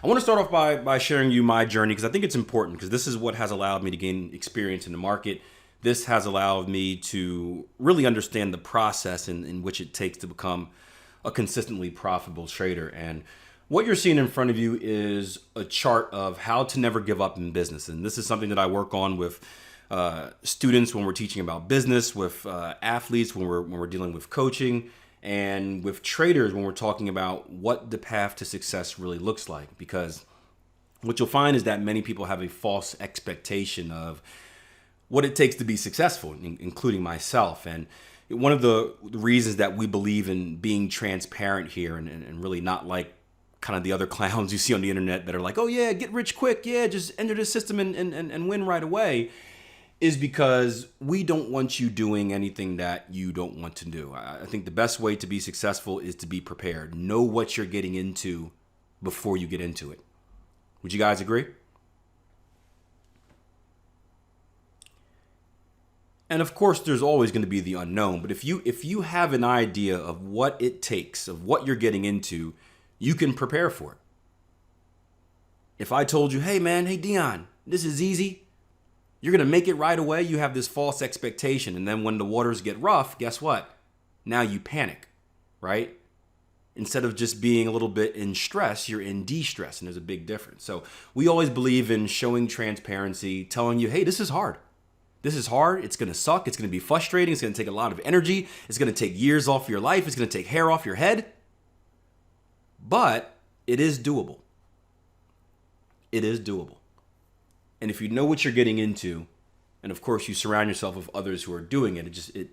I want to start off by sharing you my journey because I think it's important because this is what has allowed me to gain experience in the market. This has allowed me to really understand the process in which it takes to become a consistently profitable trader. And what you're seeing in front of you is a chart of how to never give up in business. And this is something that I work on with students when we're teaching about business, with athletes when we're dealing with coaching, and with traders when we're talking about what the path to success really looks like. Because what you'll find is that many people have a false expectation of what it takes to be successful, including myself. And one of the reasons that we believe in being transparent here and really not like kind of the other clowns you see on the internet that are like, oh yeah, get rich quick. Yeah, just enter the system and win right away, is because we don't want you doing anything that you don't want to do. I think the best way to be successful is to be prepared. Know what you're getting into before you get into it. Would you guys agree? And of course, there's always going to be the unknown. But if you have an idea of what it takes, of what you're getting into, you can prepare for it. If I told you, hey man, hey Dion, this is easy, you're going to make it right away, you have this false expectation. And then when the waters get rough, guess what? Now you panic, right? Instead of just being a little bit in stress, you're in de-stress, and there's a big difference. So we always believe in showing transparency, telling you, hey, this is hard. This is hard. It's going to suck. It's going to be frustrating. It's going to take a lot of energy. It's going to take years off your life. It's going to take hair off your head. But it is doable. It is doable. And if you know what you're getting into, and of course you surround yourself with others who are doing it,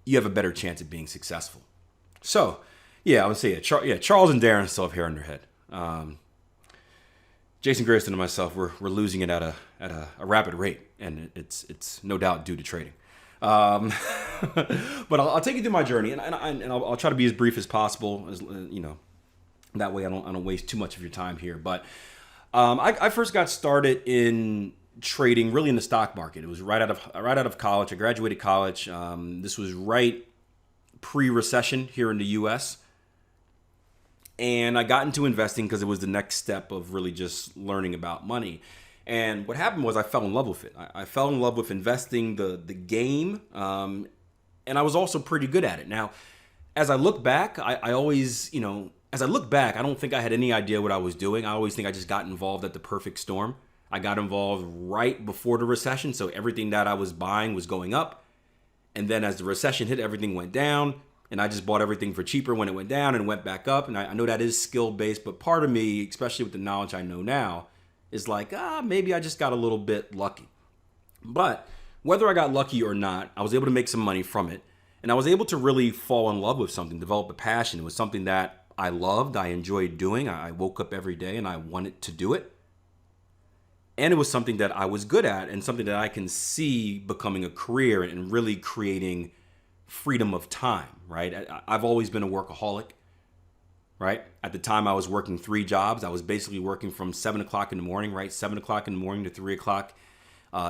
you have a better chance of being successful. So, yeah, I would say, Charles and Darren still have hair on their head. Jason Grayston and myself, we're losing it at a rapid rate, and it's no doubt due to trading. But I'll take you through my journey, and I'll try to be as brief as possible, as that way I don't waste too much of your time here. But I first got started in trading really in the stock market. It was right out of college. I graduated college. This was right pre-recession here in the U.S. And I got into investing because it was the next step of really just learning about money. And what happened was I fell in love with it. I fell in love with investing, the game, and I was also pretty good at it. Now, as I look back, I always, as I look back, I don't think I had any idea what I was doing. I always think I just got involved at the perfect storm. I got involved right before the recession, so everything that I was buying was going up. And then as the recession hit, everything went down. And I just bought everything for cheaper when it went down and went back up. And I know that is skill-based, but part of me, especially with the knowledge I know now, is like, maybe I just got a little bit lucky. But whether I got lucky or not, I was able to make some money from it. And I was able to really fall in love with something, develop a passion. It was something that I loved, I enjoyed doing. I woke up every day and I wanted to do it. And it was something that I was good at and something that I can see becoming a career and really creating freedom of time, right? I've always been a workaholic, right? At the time I was working 3 jobs. I was basically working from 7 o'clock in the morning, right? 7 o'clock in the morning to 3 o'clock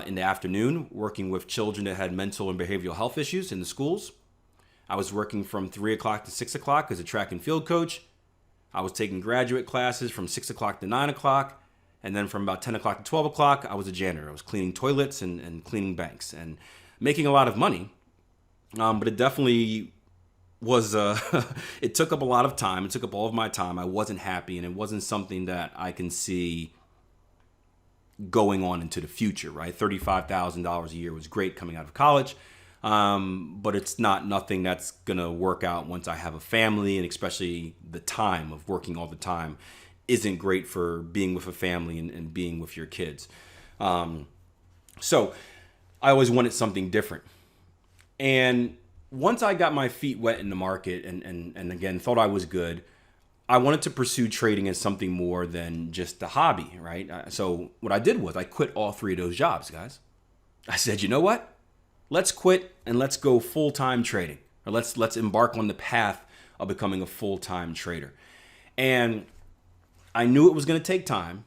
in the afternoon, working with children that had mental and behavioral health issues in the schools. I was working from 3 o'clock to 6 o'clock as a track and field coach. I was taking graduate classes from 6 o'clock to 9 o'clock. And then from about 10 o'clock to 12 o'clock, I was a janitor. I was cleaning toilets and cleaning banks and making a lot of money. But it definitely was, it took up a lot of time. It took up all of my time. I wasn't happy, and it wasn't something that I can see going on into the future, right? $35,000 a year was great coming out of college. But it's nothing that's going to work out once I have a family, and especially the time of working all the time isn't great for being with a family and being with your kids. So I always wanted something different. And once I got my feet wet in the market and again, thought I was good, I wanted to pursue trading as something more than just a hobby, right? So what I did was I quit all 3 of those jobs, guys. I said, you know what? Let's quit and let's go full-time trading. Or let's embark on the path of becoming a full-time trader. And I knew it was going to take time,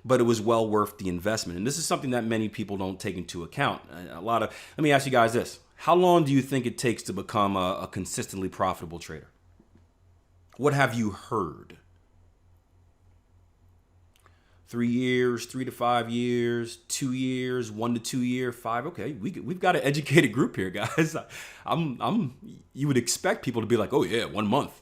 but it was well worth the investment. And this is something that many people don't take into account. Let me ask you guys this. How long do you think it takes to become a consistently profitable trader? What have you heard? 3 years, 3 to 5 years, 2 years, 1 to 2 year, five. Okay, we've got an educated group here, guys. You would expect people to be like, oh yeah, 1 month.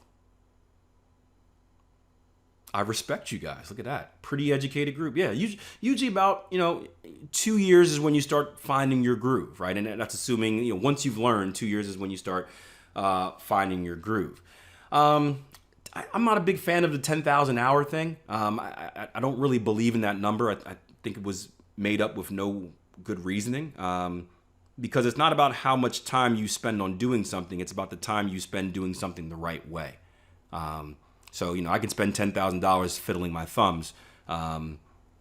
I respect you guys. Look at that. Pretty educated group. Yeah, usually about, 2 years is when you start finding your groove, right? And that's assuming, once you've learned, 2 years is when you start finding your groove. I'm not a big fan of the 10,000 hour thing. I don't really believe in that number. I think it was made up with no good reasoning. Because it's not about how much time you spend on doing something. It's about the time you spend doing something the right way. So, I can spend $10,000 fiddling my thumbs.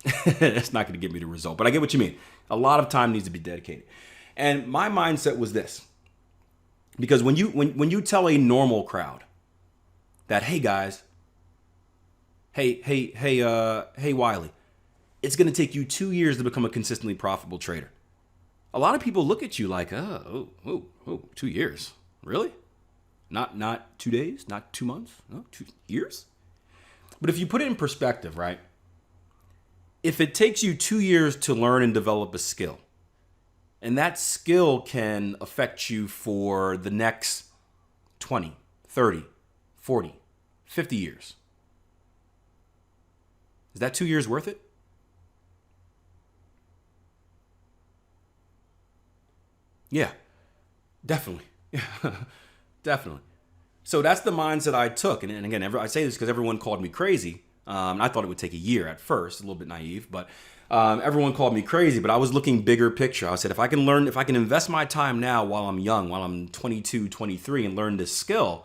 It's not going to give me the result. But I get what you mean. A lot of time needs to be dedicated. And my mindset was this. Because when you tell a normal crowd that, hey guys, hey Wiley, it's going to take you 2 years to become a consistently profitable trader. A lot of people look at you like, 2 years, really? Not 2 days, not 2 months, no, 2 years. But if you put it in perspective, right? If it takes you 2 years to learn and develop a skill, and that skill can affect you for the next 20, 30, 40, 50 years. Is that 2 years worth it? Yeah, definitely. Yeah, definitely. So that's the mindset I took. And again, I say this because everyone called me crazy. I thought it would take a year at first, a little bit naive, but everyone called me crazy. But I was looking bigger picture. I said, if I can invest my time now while I'm young, while I'm 22, 23, and learn this skill,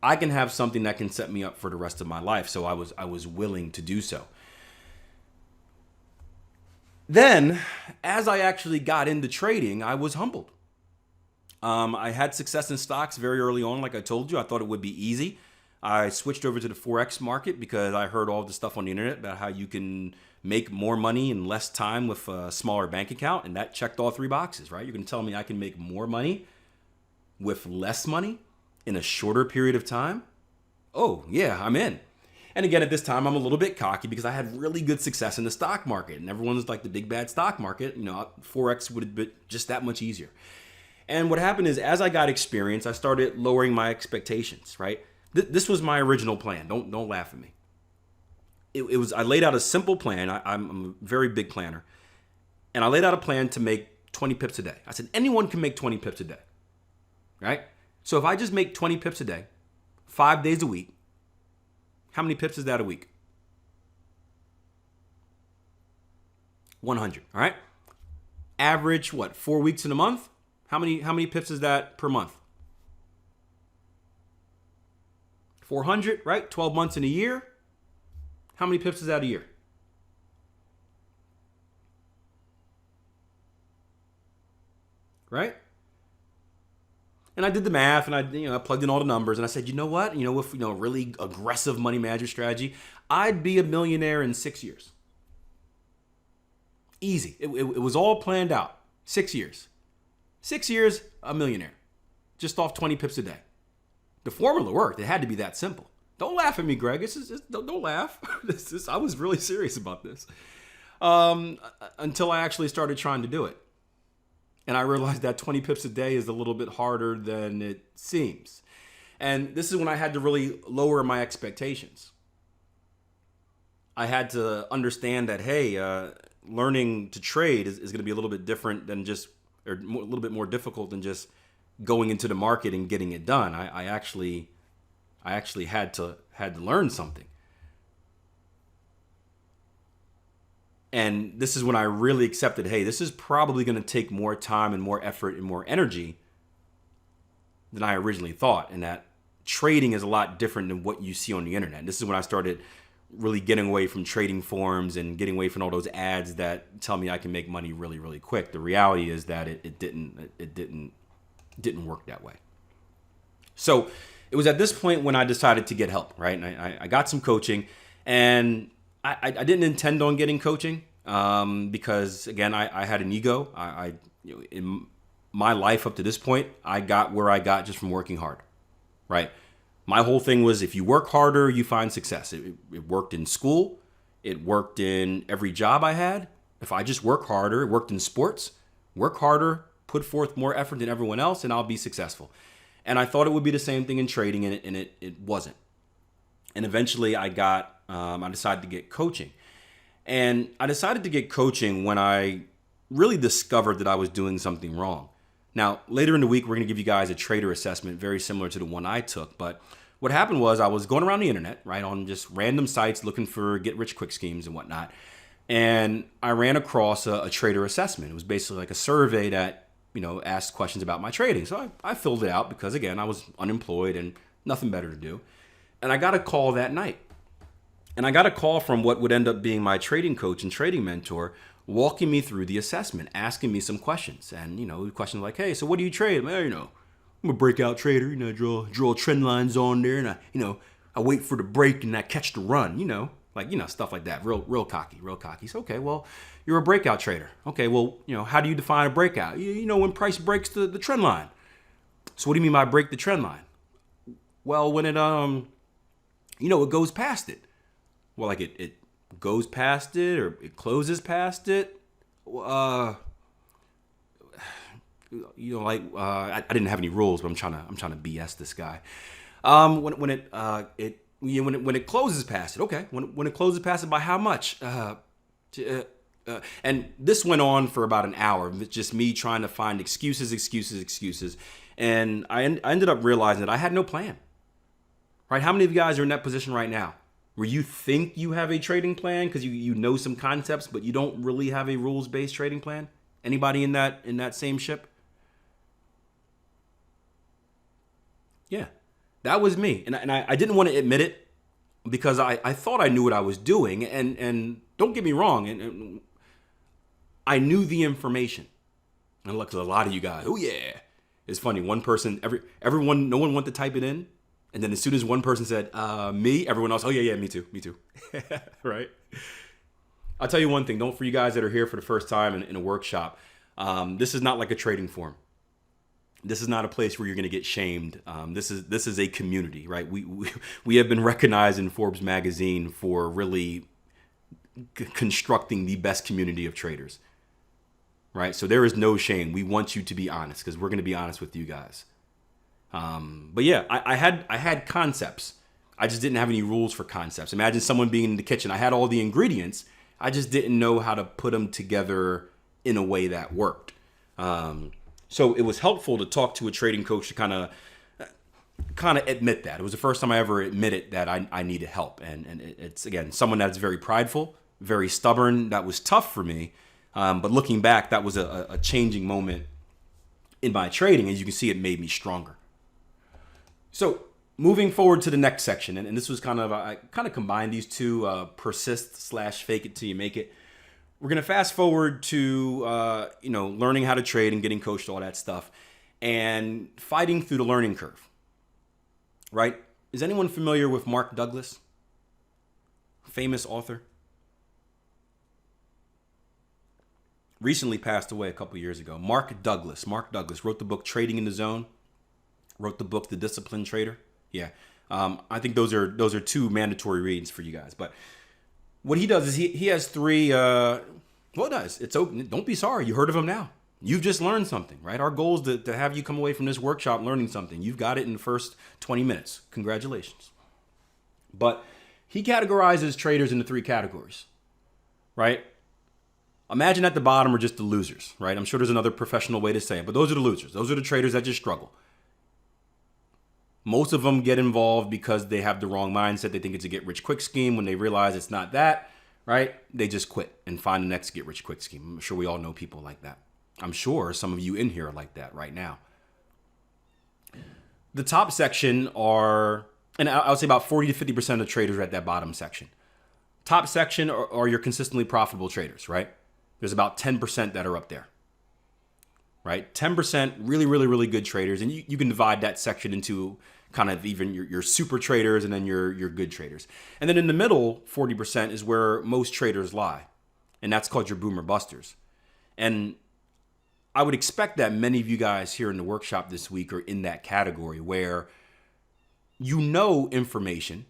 I can have something that can set me up for the rest of my life. So I was willing to do so. Then, as I actually got into trading, I was humbled. I had success in stocks very early on, like I told you. I thought it would be easy. I switched over to the Forex market because I heard all the stuff on the internet about how you can make more money in less time with a smaller bank account, and that checked all three boxes, right? You're going to tell me I can make more money with less money in a shorter period of time? Oh, yeah, I'm in. And again, at this time, I'm a little bit cocky because I had really good success in the stock market, and everyone's like the big bad stock market. Forex would have been just that much easier. And what happened is, as I got experience, I started lowering my expectations, right? This was my original plan. Don't laugh at me. It was, I laid out a simple plan. I'm a very big planner. And I laid out a plan to make 20 pips a day. I said, anyone can make 20 pips a day, right? So if I just make 20 pips a day, 5 days a week, how many pips is that a week? 100, all right? Average, 4 weeks in a month? How many pips is that per month? 400, right? 12 months in a year. How many pips is that a year? Right? And I did the math, and I plugged in all the numbers, and I said, you know what? With a really aggressive money management strategy, I'd be a millionaire in 6 years. Easy. It was all planned out. 6 years. 6 years, a millionaire. Just off 20 pips a day. The formula worked. It had to be that simple. Don't laugh at me, Greg. Don't laugh. I was really serious about this. Until I actually started trying to do it. And I realized that 20 pips a day is a little bit harder than it seems. And this is when I had to really lower my expectations. I had to understand that, hey, learning to trade is going to be a little bit different than a little bit more difficult than just going into the market and getting it done. I actually had to learn something. And this is when I really accepted, hey, this is probably going to take more time and more effort and more energy than I originally thought. And that trading is a lot different than what you see on the internet. And this is when I started really getting away from trading forums and getting away from all those ads that tell me I can make money really, really quick. The reality is that it didn't work that way. So it was at this point when I decided to get help, right? And I got some coaching, and I didn't intend on getting coaching because, again, I had an ego. In my life up to this point, I got where I got just from working hard, right? My whole thing was, if you work harder, you find success. It worked in school. It worked in every job I had. If I just work harder, it worked in sports, work harder, put forth more effort than everyone else, and I'll be successful. And I thought it would be the same thing in trading, and it wasn't. And eventually I decided to get coaching. And I decided to get coaching when I really discovered that I was doing something wrong. Now, later in the week, we're going to give you guys a trader assessment very similar to the one I took. But what happened was I was going around the internet, right, on just random sites looking for get-rich-quick schemes and whatnot. And I ran across a trader assessment. It was basically like a survey that, asked questions about my trading. So I filled it out because, again, I was unemployed and nothing better to do. And I got a call that night. And I got a call from what would end up being my trading coach and trading mentor, walking me through the assessment, asking me some questions. And, questions like, hey, so what do you trade? Well, I'm a breakout trader. I draw trend lines on there, and I wait for the break and I catch the run, stuff like that. Real cocky. So, okay, well, you're a breakout trader. Okay, well, how do you define a breakout? When price breaks the trend line. So what do you mean by break the trend line? Well, when it, it goes past it. Well, like it goes past it or it closes past it. I didn't have any rules, but I'm trying to BS this guy. When it closes past it, okay. When it closes past it, by how much? And this went on for about an hour. Just me trying to find excuses, and I ended up realizing that I had no plan. Right? How many of you guys are in that position right now, where you think you have a trading plan because you know some concepts, but you don't really have a rules-based trading plan? Anybody in that same ship? Yeah, that was me. And I didn't want to admit it because I thought I knew what I was doing. And don't get me wrong, and I knew the information. And look, a lot of you guys, oh yeah. It's funny, one person, everyone, no one wanted to type it in. And then as soon as one person said, me, everyone else, oh yeah, me too. Right? I'll tell you one thing, for you guys that are here for the first time in a workshop, this is not like a trading forum. This is not a place where you're going to get shamed. This is a community, right? We have been recognized in Forbes magazine for really constructing the best community of traders, right? So there is no shame. We want you to be honest because we're going to be honest with you guys. But yeah, I had concepts. I just didn't have any rules for concepts. Imagine someone being in the kitchen. I had all the ingredients. I just didn't know how to put them together in a way that worked. So it was helpful to talk to a trading coach to kind of admit that. It was the first time I ever admitted that I needed help. And it's, again, someone that's very prideful, very stubborn. That was tough for me. But looking back, that was a changing moment in my trading. As you can see, it made me stronger. So moving forward to the next section, and this was I combined these two, persist/fake it till you make it. We're going to fast forward to, learning how to trade and getting coached, all that stuff, and fighting through the learning curve, right? Is anyone familiar with Mark Douglas? Famous author. Recently passed away a couple years ago. Mark Douglas wrote the book Trading in the Zone. Wrote the book The Disciplined Trader. Yeah, I think those are two mandatory reads for you guys. But what he does is he has three. It's open. Don't be sorry. You heard of him now. You've just learned something, right? Our goal is to have you come away from this workshop learning something. You've got it in the first 20 minutes. Congratulations. But he categorizes traders into three categories, right? Imagine at the bottom are just the losers, right? I'm sure there's another professional way to say it, but those are the losers. Those are the traders that just struggle. Most of them get involved because they have the wrong mindset. They think it's a get-rich-quick scheme. When they realize it's not that, right, they just quit and find the next get-rich-quick scheme. I'm sure we all know people like that. I'm sure some of you in here are like that right now. The top section are, and I would say about 40 to 50% of traders are at that bottom section. Top section are your consistently profitable traders, right? There's about 10% that are up there. Right? 10% really, really, really good traders. And you can divide that section into kind of even your super traders and then your good traders. And then in the middle, 40% is where most traders lie. And that's called your boomer busters. And I would expect that many of you guys here in the workshop this week are in that category where you know information,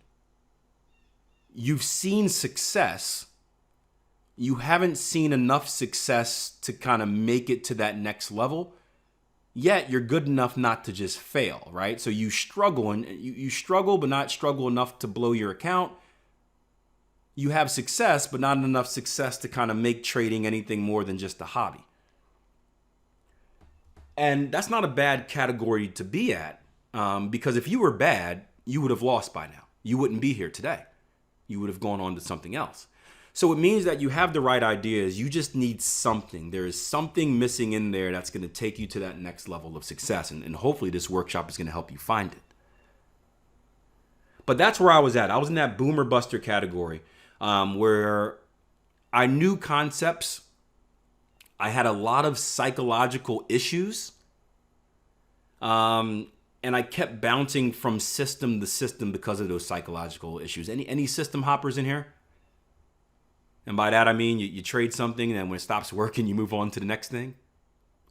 you've seen success. You haven't seen enough success to kind of make it to that next level. Yet you're good enough not to just fail, right? So you struggle and you struggle, but not struggle enough to blow your account. You have success, but not enough success to kind of make trading anything more than just a hobby. And that's not a bad category to be at, because if you were bad, you would have lost by now. You wouldn't be here today. You would have gone on to something else. So it means that you have the right ideas. You just need something. There is something missing in there that's going to take you to that next level of success. And hopefully this workshop is going to help you find it. But that's where I was at. I was in that boomer buster category, where I knew concepts. I had a lot of psychological issues. And I kept bouncing from system to system because of those psychological issues. Any system hoppers in here? And by that, I mean, you trade something, and then when it stops working, you move on to the next thing.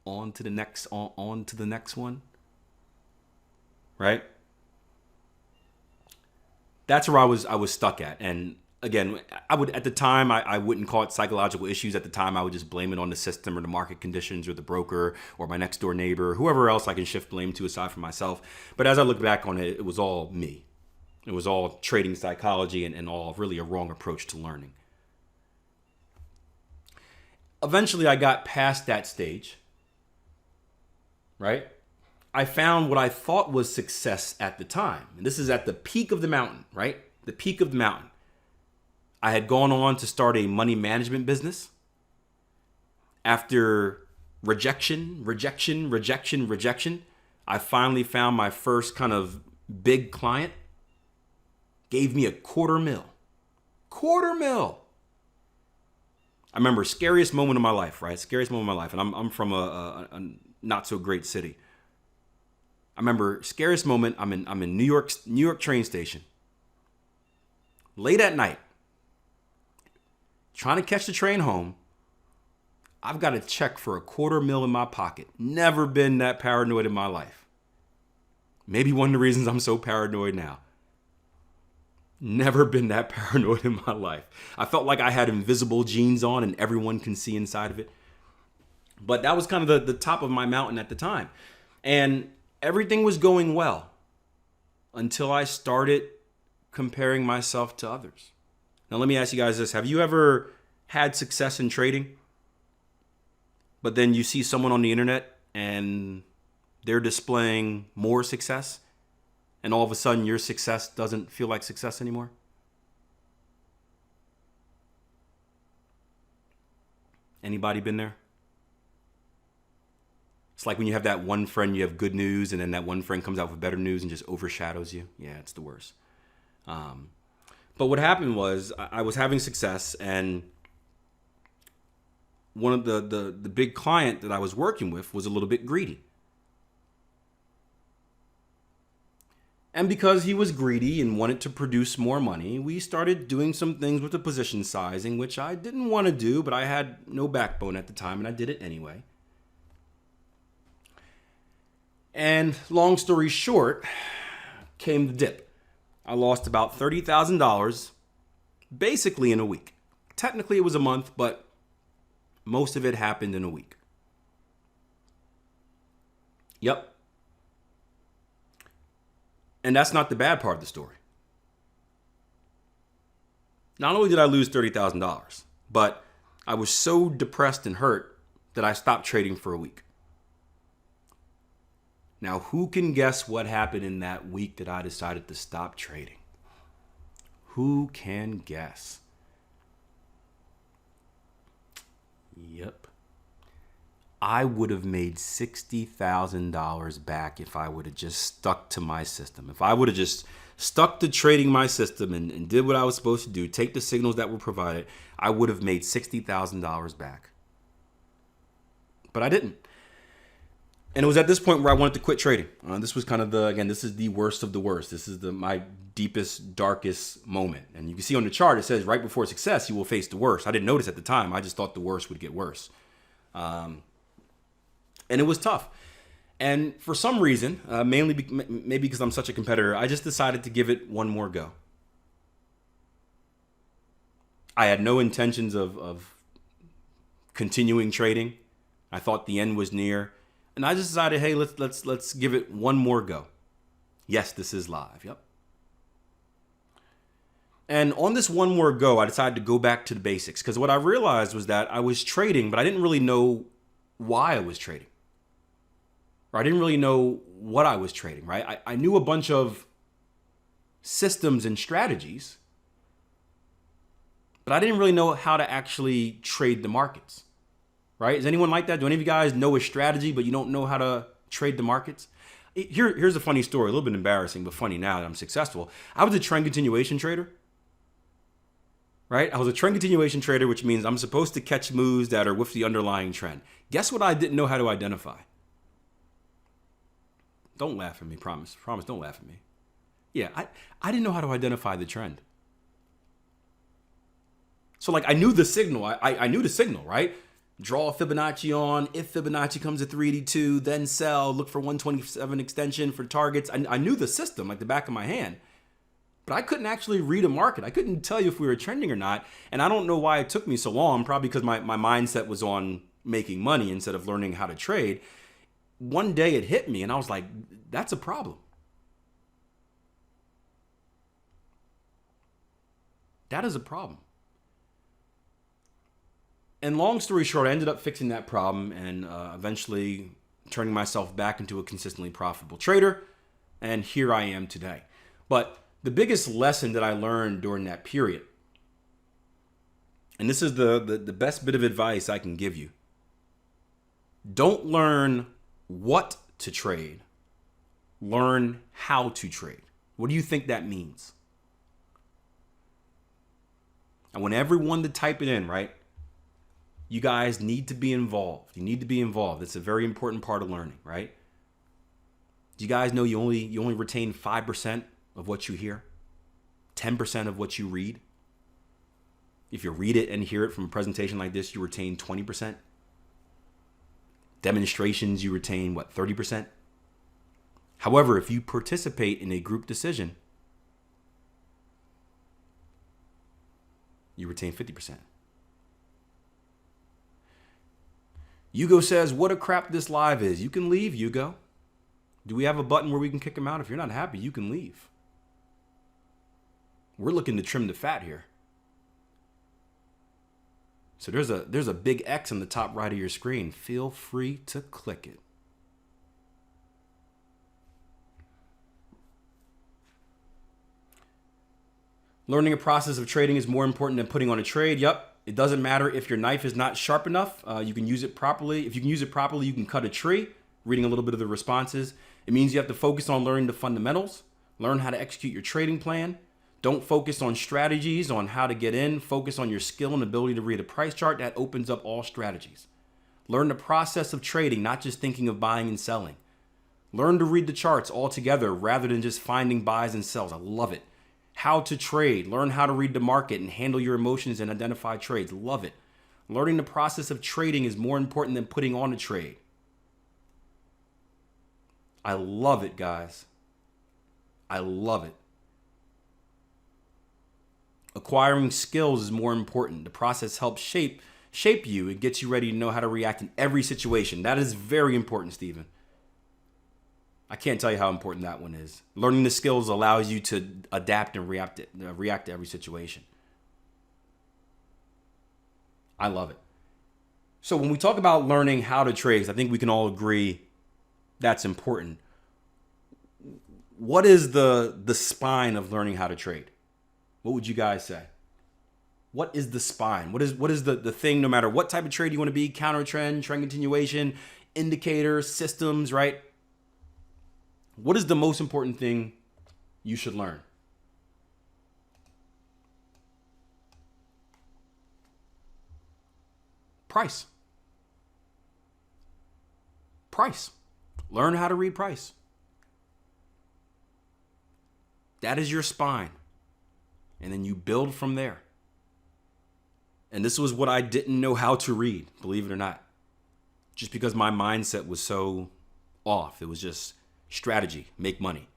On to the next one. Right? That's where I was stuck at. And again, I wouldn't call it psychological issues. At the time, I would just blame it on the system or the market conditions or the broker or my next door neighbor, whoever else I can shift blame to aside from myself. But as I look back on it, it was all me. It was all trading psychology and all really a wrong approach to learning. Eventually, I got past that stage, right? I found what I thought was success at the time. And this is at the peak of the mountain, right? The peak of the mountain. I had gone on to start a money management business. After rejection, I finally found my first kind of big client. Gave me a $250,000. $250,000. I remember scariest moment of my life, right? Scariest moment of my life. And I'm from a not so great city. I remember scariest moment. I'm in New York train station. Late at night. Trying to catch the train home. I've got a check for $250,000 in my pocket. Never been that paranoid in my life. Maybe one of the reasons I'm so paranoid now. Never been that paranoid in my life. I felt like I had invisible jeans on and everyone can see inside of it. But that was kind of the top of my mountain at the time. And everything was going well until I started comparing myself to others. Now, let me ask you guys this. Have you ever had success in trading, but then you see someone on the internet and they're displaying more success, and all of a sudden your success doesn't feel like success anymore? Anybody been there? It's like when you have that one friend, you have good news, and then that one friend comes out with better news and just overshadows you. Yeah, it's the worst. But what happened was I was having success, and one of the big client that I was working with was a little bit greedy. And because he was greedy and wanted to produce more money, we started doing some things with the position sizing, which I didn't want to do, but I had no backbone at the time, and I did it anyway. And long story short, came the dip. I lost about $30,000 basically in a week. Technically it was a month, but most of it happened in a week. Yep. And that's not the bad part of the story. Not only did I lose $30,000, but I was so depressed and hurt that I stopped trading for a week. Now, who can guess what happened in that week that I decided to stop trading? Who can guess? Yep. I would have made $60,000 back if I would have just stuck to my system. If I would have just stuck to trading my system and did what I was supposed to do, take the signals that were provided, I would have made $60,000 back. But I didn't. And it was at this point where I wanted to quit trading. This was kind of this is the worst of the worst. This is my deepest, darkest moment. And you can see on the chart, it says right before success, you will face the worst. I didn't notice at the time. I just thought the worst would get worse. And it was tough. And for some reason, maybe because I'm such a competitor, I just decided to give it one more go. I had no intentions of continuing trading. I thought the end was near, and I just decided, hey, let's give it one more go. Yes, this is live. Yep. And on this one more go, I decided to go back to the basics because what I realized was that I was trading, but I didn't really know why I was trading. Or I didn't really know what I was trading, right? I knew a bunch of systems and strategies, but I didn't really know how to actually trade the markets, right? Is anyone like that? Do any of you guys know a strategy, but you don't know how to trade the markets? Here's a funny story, a little bit embarrassing, but funny now that I'm successful. I was a trend continuation trader, right? I was a trend continuation trader, which means I'm supposed to catch moves that are with the underlying trend. Guess what I didn't know how to identify? Don't laugh at me, promise. Promise, don't laugh at me. Yeah, I didn't know how to identify the trend. So like I knew the signal. I knew the signal, right? Draw Fibonacci on. If Fibonacci comes to 382, then sell. Look for 127 extension for targets. I knew the system like the back of my hand. But I couldn't actually read a market. I couldn't tell you if we were trending or not. And I don't know why it took me so long. Probably because my mindset was on making money instead of learning how to trade. One day it hit me and I was like, that's a problem. That is a problem. And long story short, I ended up fixing that problem and eventually turning myself back into a consistently profitable trader. And here I am today. But the biggest lesson that I learned during that period, and this is the best bit of advice I can give you, don't learn what to trade, learn how to trade. What do you think that means? I want everyone to type it in, right? You guys need to be involved. You need to be involved. It's a very important part of learning, right? Do you guys know you only retain 5% of what you hear? 10% of what you read? If you read it and hear it from a presentation like this, you retain 20%. Demonstrations, you retain, 30%? However, if you participate in a group decision, you retain 50%. Hugo says, what a crap this live is. You can leave, Hugo. Do we have a button where we can kick him out? If you're not happy, you can leave. We're looking to trim the fat here. So there's a big X on the top right of your screen. Feel free to click it. Learning a process of trading is more important than putting on a trade. Yep. It doesn't matter if your knife is not sharp enough. You can use it properly. If you can use it properly, you can cut a tree. Reading a little bit of the responses. It means you have to focus on learning the fundamentals. Learn how to execute your trading plan. Don't focus on strategies, on how to get in. Focus on your skill and ability to read a price chart. That opens up all strategies. Learn the process of trading, not just thinking of buying and selling. Learn to read the charts altogether rather than just finding buys and sells. I love it. How to trade. Learn how to read the market and handle your emotions and identify trades. Love it. Learning the process of trading is more important than putting on a trade. I love it, guys. I love it. Acquiring skills is more important. The process helps shape you. It gets you ready to know how to react in every situation. That is very important, Stephen. I can't tell you how important that one is. Learning the skills allows you to adapt and react to every situation. I love it. So when we talk about learning how to trade, I think we can all agree that's important. What is the spine of learning how to trade? What would you guys say? What is the spine? What is the thing, no matter what type of trade you want to be, counter trend, trend continuation, indicators, systems, right? What is the most important thing you should learn? Price. Price. Learn how to read price. That is your spine. And then you build from there. And this was what I didn't know how to read, believe it or not. Just because my mindset was so off. It was just strategy, make money.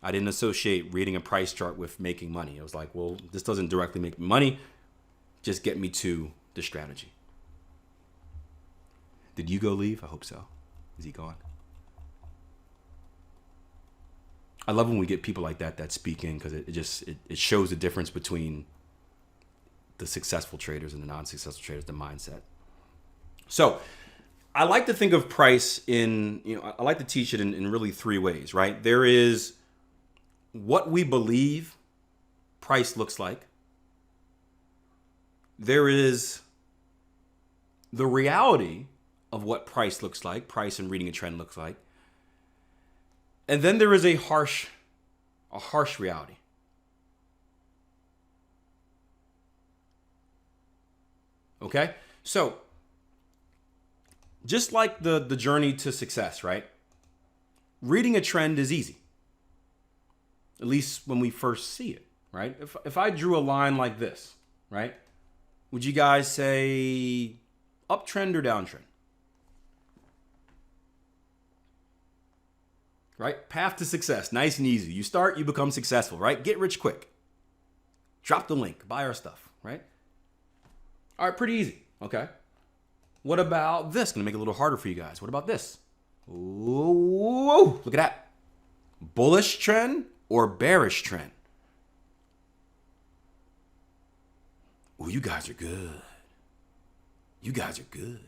I didn't associate reading a price chart with making money. I was like, well, this doesn't directly make me money. just get me to the strategy. Did Hugo leave? I hope so. Is he gone? I love when we get people like that speak in, because it shows the difference between the successful traders and the non-successful traders, the mindset. So I like to think of price I like to teach it in really three ways, right? There is what we believe price looks like. There is the reality of what price looks like, price and reading a trend looks like. And then there is a harsh reality. Okay? So, just like the journey to success, right? Reading a trend is easy. At least when we first see it, right? If I drew a line like this, right? Would you guys say uptrend or downtrend? Right? Path to success, nice and easy. You start, you become successful, right? Get rich quick. Drop the link, buy our stuff, right? All right, pretty easy, okay? What about this? Gonna make it a little harder for you guys. What about this? Ooh, look at that. Bullish trend or bearish trend? Oh, you guys are good. You guys are good.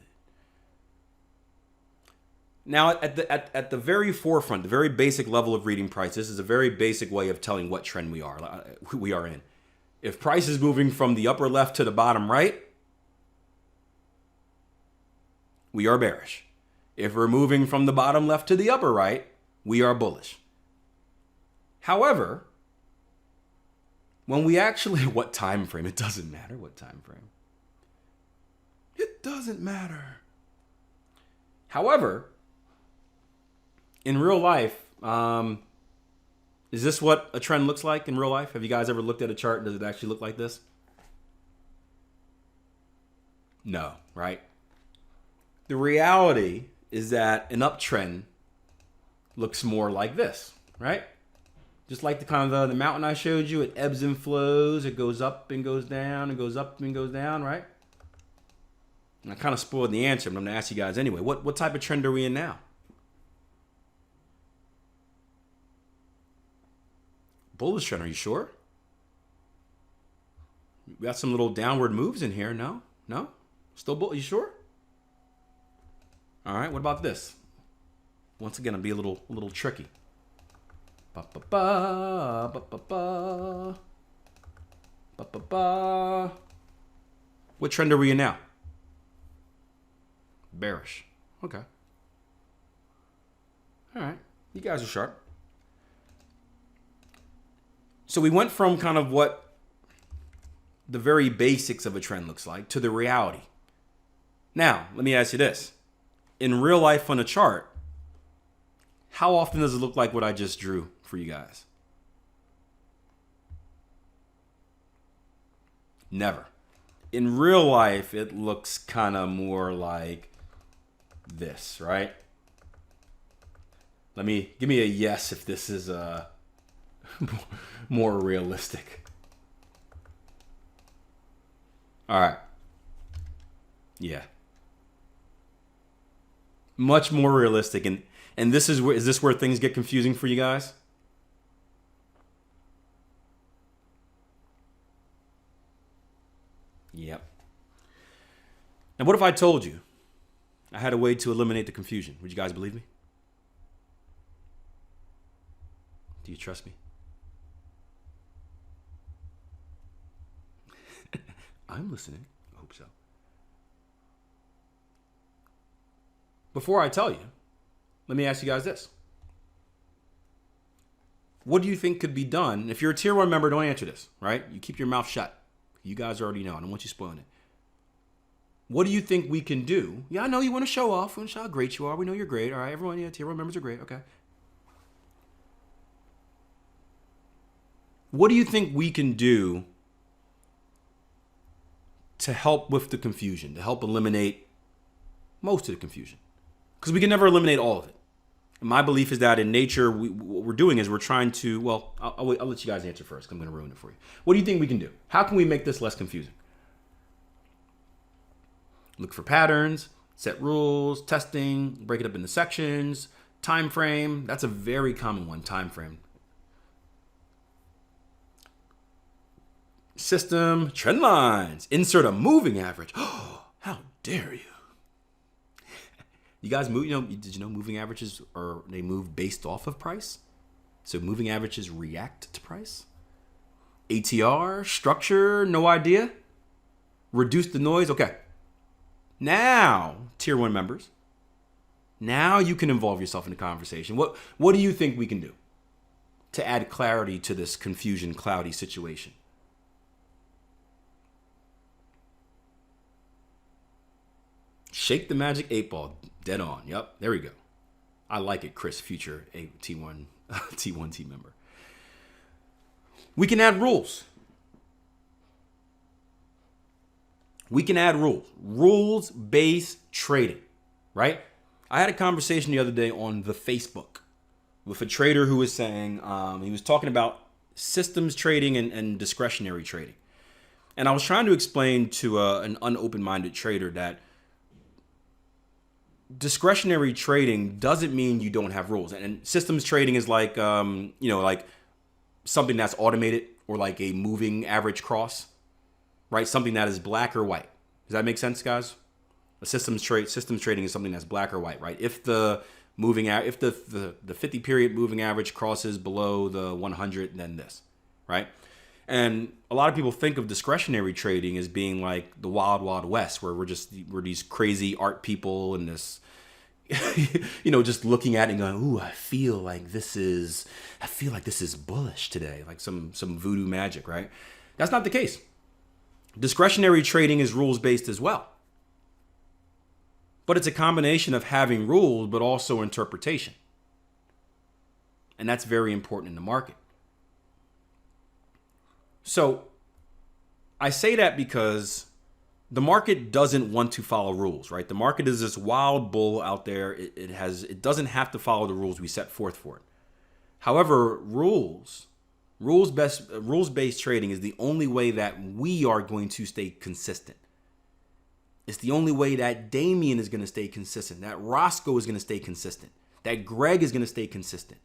Now, at the very forefront, the very basic level of reading price, this is a very basic way of telling what trend we are in. If price is moving from the upper left to the bottom right, we are bearish. If we're moving from the bottom left to the upper right, we are bullish. However, when we actually, what time frame? It doesn't matter what time frame. It doesn't matter. However, in real life, is this what a trend looks like in real life? Have you guys ever looked at a chart? Does it actually look like this? No, right? The reality is that an uptrend looks more like this, right? Just like the kind of the mountain I showed you, it ebbs and flows. It goes up and goes down, and goes up and goes down, right? And I kind of spoiled the answer, but I'm going to ask you guys anyway. What type of trend are we in now? Bullish trend, are you sure? We got some little downward moves in here. No? Still bullish? You sure? All right, what about this? Once again, I'll be a little tricky. Ba ba ba ba ba ba ba ba ba. What trend are we in now? Bearish. Okay. All right, you guys are sharp. So we went from kind of what the very basics of a trend looks like to the reality. Now, let me ask you this. In real life on a chart, how often does it look like what I just drew for you guys? Never. In real life, it looks kind of more like this, right? Give me a yes if this is more realistic. All right. Yeah. Much more realistic, and is this where things get confusing for you guys? Yep. Now, what if I told you I had a way to eliminate the confusion? Would you guys believe me? Do you trust me? I'm listening. I hope so. Before I tell you, let me ask you guys this. What do you think could be done? If you're a tier 1 member, don't answer this, right? You keep your mouth shut. You guys already know. I don't want you spoiling it. What do you think we can do? Yeah, I know you want to show off. We want to show how great you are. We know you're great. All right, everyone, yeah, tier 1 members are great. Okay. What do you think we can do to help with the confusion, to help eliminate most of the confusion? Because we can never eliminate all of it. And my belief is that in nature, what we're doing is we're trying to, I'll let you guys answer first, because I'm going to ruin it for you. What do you think we can do? How can we make this less confusing? Look for patterns, set rules, testing, break it up into sections, time frame. That's a very common one, time frame. System, trend lines, insert a moving average. Oh, how dare you? You guys move, did you know moving averages they move based off of price? So moving averages react to price. ATR, structure, no idea. Reduce the noise. Okay. Now, tier 1 members, now you can involve yourself in the conversation. What do you think we can do to add clarity to this confusion, cloudy situation? Shake the magic 8 ball. Dead on. Yep. There we go. I like it, Chris, future T1 team member. We can add rules. We can add rules. Rules-based trading, right? I had a conversation the other day on the Facebook with a trader who was saying, he was talking about systems trading and discretionary trading. And I was trying to explain to an unopen-minded trader that discretionary trading doesn't mean you don't have rules. And systems trading is like, like something that's automated or like a moving average cross, right? Something that is black or white. Does that make sense, guys? A systems trading is something that's black or white, right? If the if the 50 period moving average crosses below the 100, then this, right? And a lot of people think of discretionary trading as being like the wild, wild west, where we're these crazy art people and this, just looking at it and going, ooh, I feel like this is bullish today, like some voodoo magic, right? That's not the case. Discretionary trading is rules-based as well. But it's a combination of having rules, but also interpretation. And that's very important in the market. So I say that because the market doesn't want to follow rules, right? The market is this wild bull out there. It doesn't have to follow the rules we set forth for it. However, rules-based trading is the only way that we are going to stay consistent. It's the only way that Damien is going to stay consistent, that Roscoe is going to stay consistent, that Greg is going to stay consistent.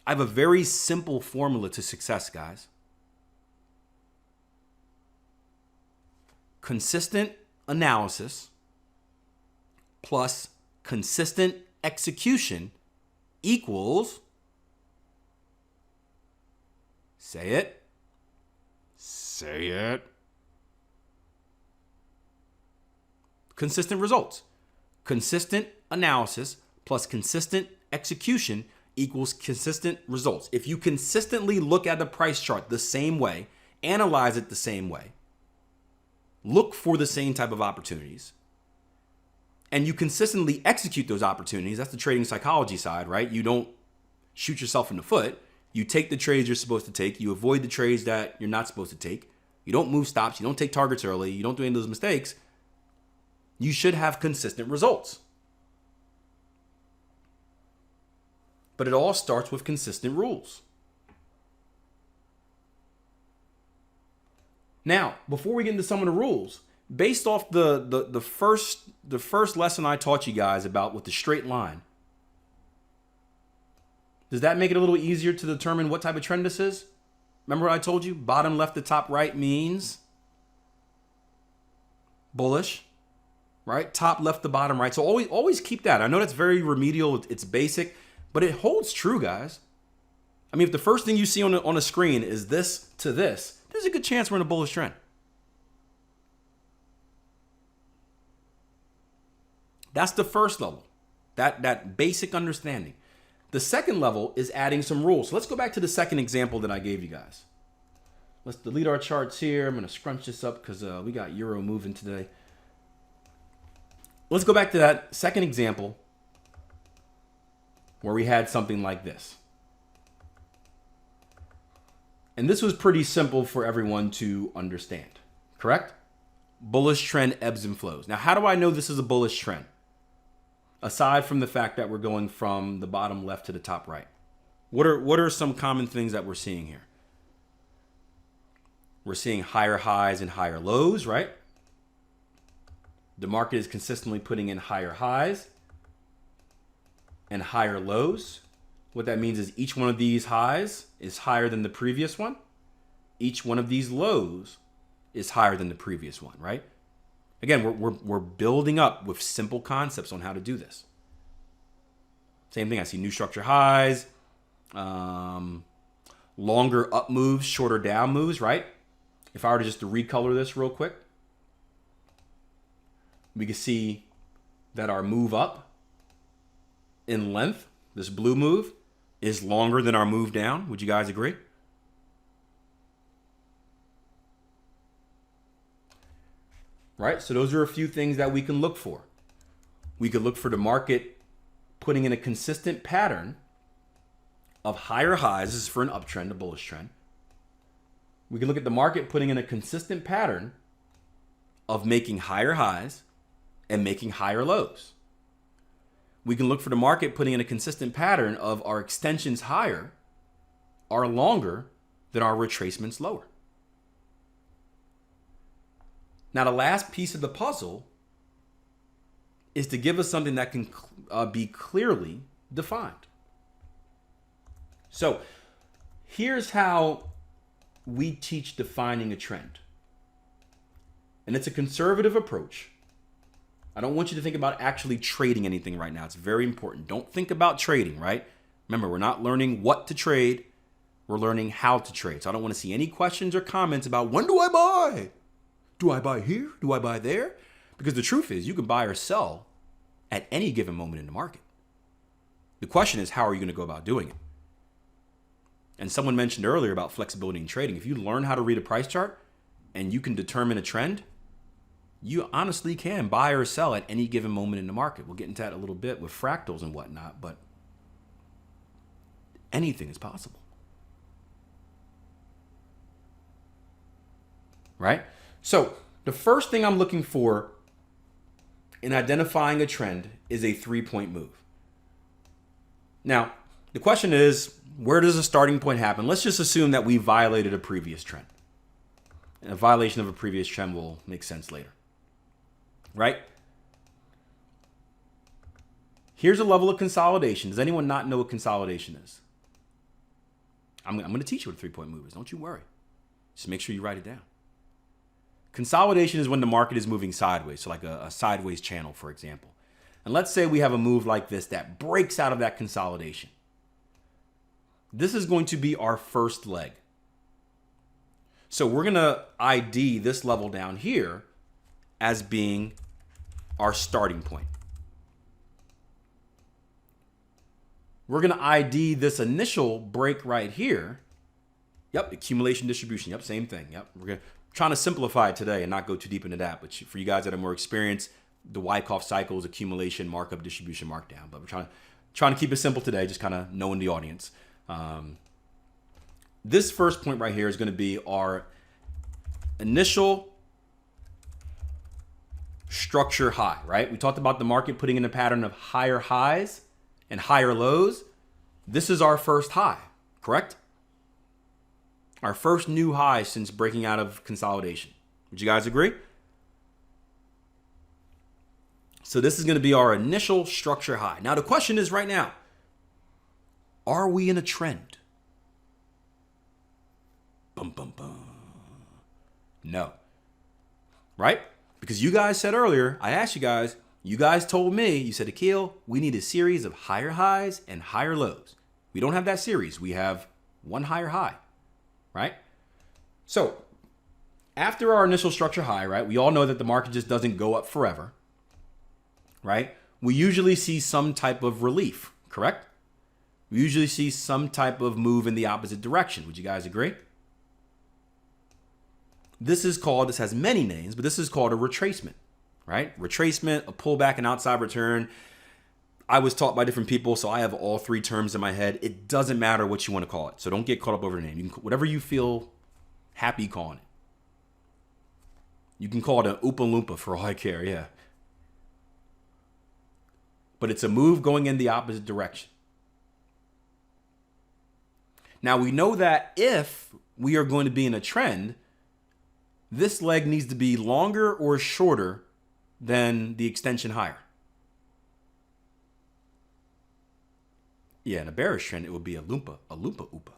I have a very simple formula to success, guys. Consistent analysis plus consistent execution equals, say it, consistent results. Consistent analysis plus consistent execution equals consistent results. If you consistently look at the price chart the same way, analyze it the same way, look for the same type of opportunities, and you consistently execute those opportunities, that's the trading psychology side, right? You don't shoot yourself in the foot. You take the trades you're supposed to take. You avoid the trades that you're not supposed to take. You don't move stops. You don't take targets early. You don't do any of those mistakes. You should have consistent results. But it all starts with consistent rules. Now, before we get into some of the rules, based off the first lesson I taught you guys about with the straight line, does that make it a little easier to determine what type of trend this is? Remember what I told you? Bottom left to top right means bullish, right? Top left to bottom right. So always keep that. I know that's very remedial. It's basic, but it holds true, guys. I mean, if the first thing you see on a screen is this to this, there's a good chance we're in a bullish trend. That's the first level, that basic understanding. The second level is adding some rules. So let's go back to the second example that I gave you guys. Let's delete our charts here. I'm going to scrunch this up because we got Euro moving today. Let's go back to that second example where we had something like this. And this was pretty simple for everyone to understand, correct? Bullish trend ebbs and flows. Now, how do I know this is a bullish trend? Aside from the fact that we're going from the bottom left to the top right. What are some common things that we're seeing here? We're seeing higher highs and higher lows, right? The market is consistently putting in higher highs and higher lows. What that means is each one of these highs is higher than the previous one. Each one of these lows is higher than the previous one, right? Again, we're building up with simple concepts on how to do this. Same thing, I see new structure highs, longer up moves, shorter down moves, right? If I were to just to recolor this real quick, we can see that our move up in length, this blue move, is longer than our move down. Would you guys agree? Right? So those are a few things that we can look for. We could look for the market putting in a consistent pattern of higher highs. This is for an uptrend, a bullish trend. We can look at the market putting in a consistent pattern of making higher highs and making higher lows. We can look for the market putting in a consistent pattern of our extensions higher are longer than our retracements lower. Now, the last piece of the puzzle is to give us something that can be clearly defined. So here's how we teach defining a trend. And it's a conservative approach. I don't want you to think about actually trading anything right now. It's very important. Don't think about trading, right? Remember, we're not learning what to trade. We're learning how to trade. So I don't want to see any questions or comments about when do I buy? Do I buy here? Do I buy there? Because the truth is you can buy or sell at any given moment in the market. The question is, how are you going to go about doing it? And someone mentioned earlier about flexibility in trading. If you learn how to read a price chart and you can determine a trend, you honestly can buy or sell at any given moment in the market. We'll get into that a little bit with fractals and whatnot, but anything is possible. Right? So the first thing I'm looking for in identifying a trend is a 3-point move. Now, the question is, where does a starting point happen? Let's just assume that we violated a previous trend. And a violation of a previous trend will make sense later. Right? Here's a level of consolidation. Does anyone not know what consolidation is? I'm going to teach you what a 3-point move is. Don't you worry. Just make sure you write it down. Consolidation is when the market is moving sideways, so like a sideways channel, for example. And let's say we have a move like this that breaks out of that consolidation. This is going to be our first leg. So we're going to ID this level down here as being our starting point. We're going to ID this initial break right here. Yep, accumulation distribution. Yep, same thing. Yep, we're trying to simplify it today and not go too deep into that. But for you guys that are more experienced, the Wyckoff cycles, accumulation, markup, distribution, markdown. But we're trying to keep it simple today, just kind of knowing the audience. This first point right here is going to be our initial structure high, right? We talked about the market putting in a pattern of higher highs and higher lows. This is our first high, correct? Our first new high since breaking out of consolidation. Would you guys agree? So this is going to be our initial structure high. Now the question is right now, are we in a trend? Bum, bum, bum. No. Right? Because you guys said earlier, I asked you guys told me, you said, Akil, we need a series of higher highs and higher lows. We don't have that series. We have one higher high, right? So after our initial structure high, right, we all know that the market just doesn't go up forever, right? We usually see some type of relief, correct? We usually see some type of move in the opposite direction. Would you guys agree? This has many names, but this is called a retracement, right? Retracement, a pullback, an outside return. I was taught by different people, so I have all three terms in my head. It doesn't matter what you want to call it. So don't get caught up over the name. You can, whatever you feel happy calling it. You can call it an Oompa Loompa for all I care, yeah. But it's a move going in the opposite direction. Now we know that if we are going to be in a trend, this leg needs to be longer or shorter than the extension higher? Yeah, in a bearish trend, it would be a loompa oopa.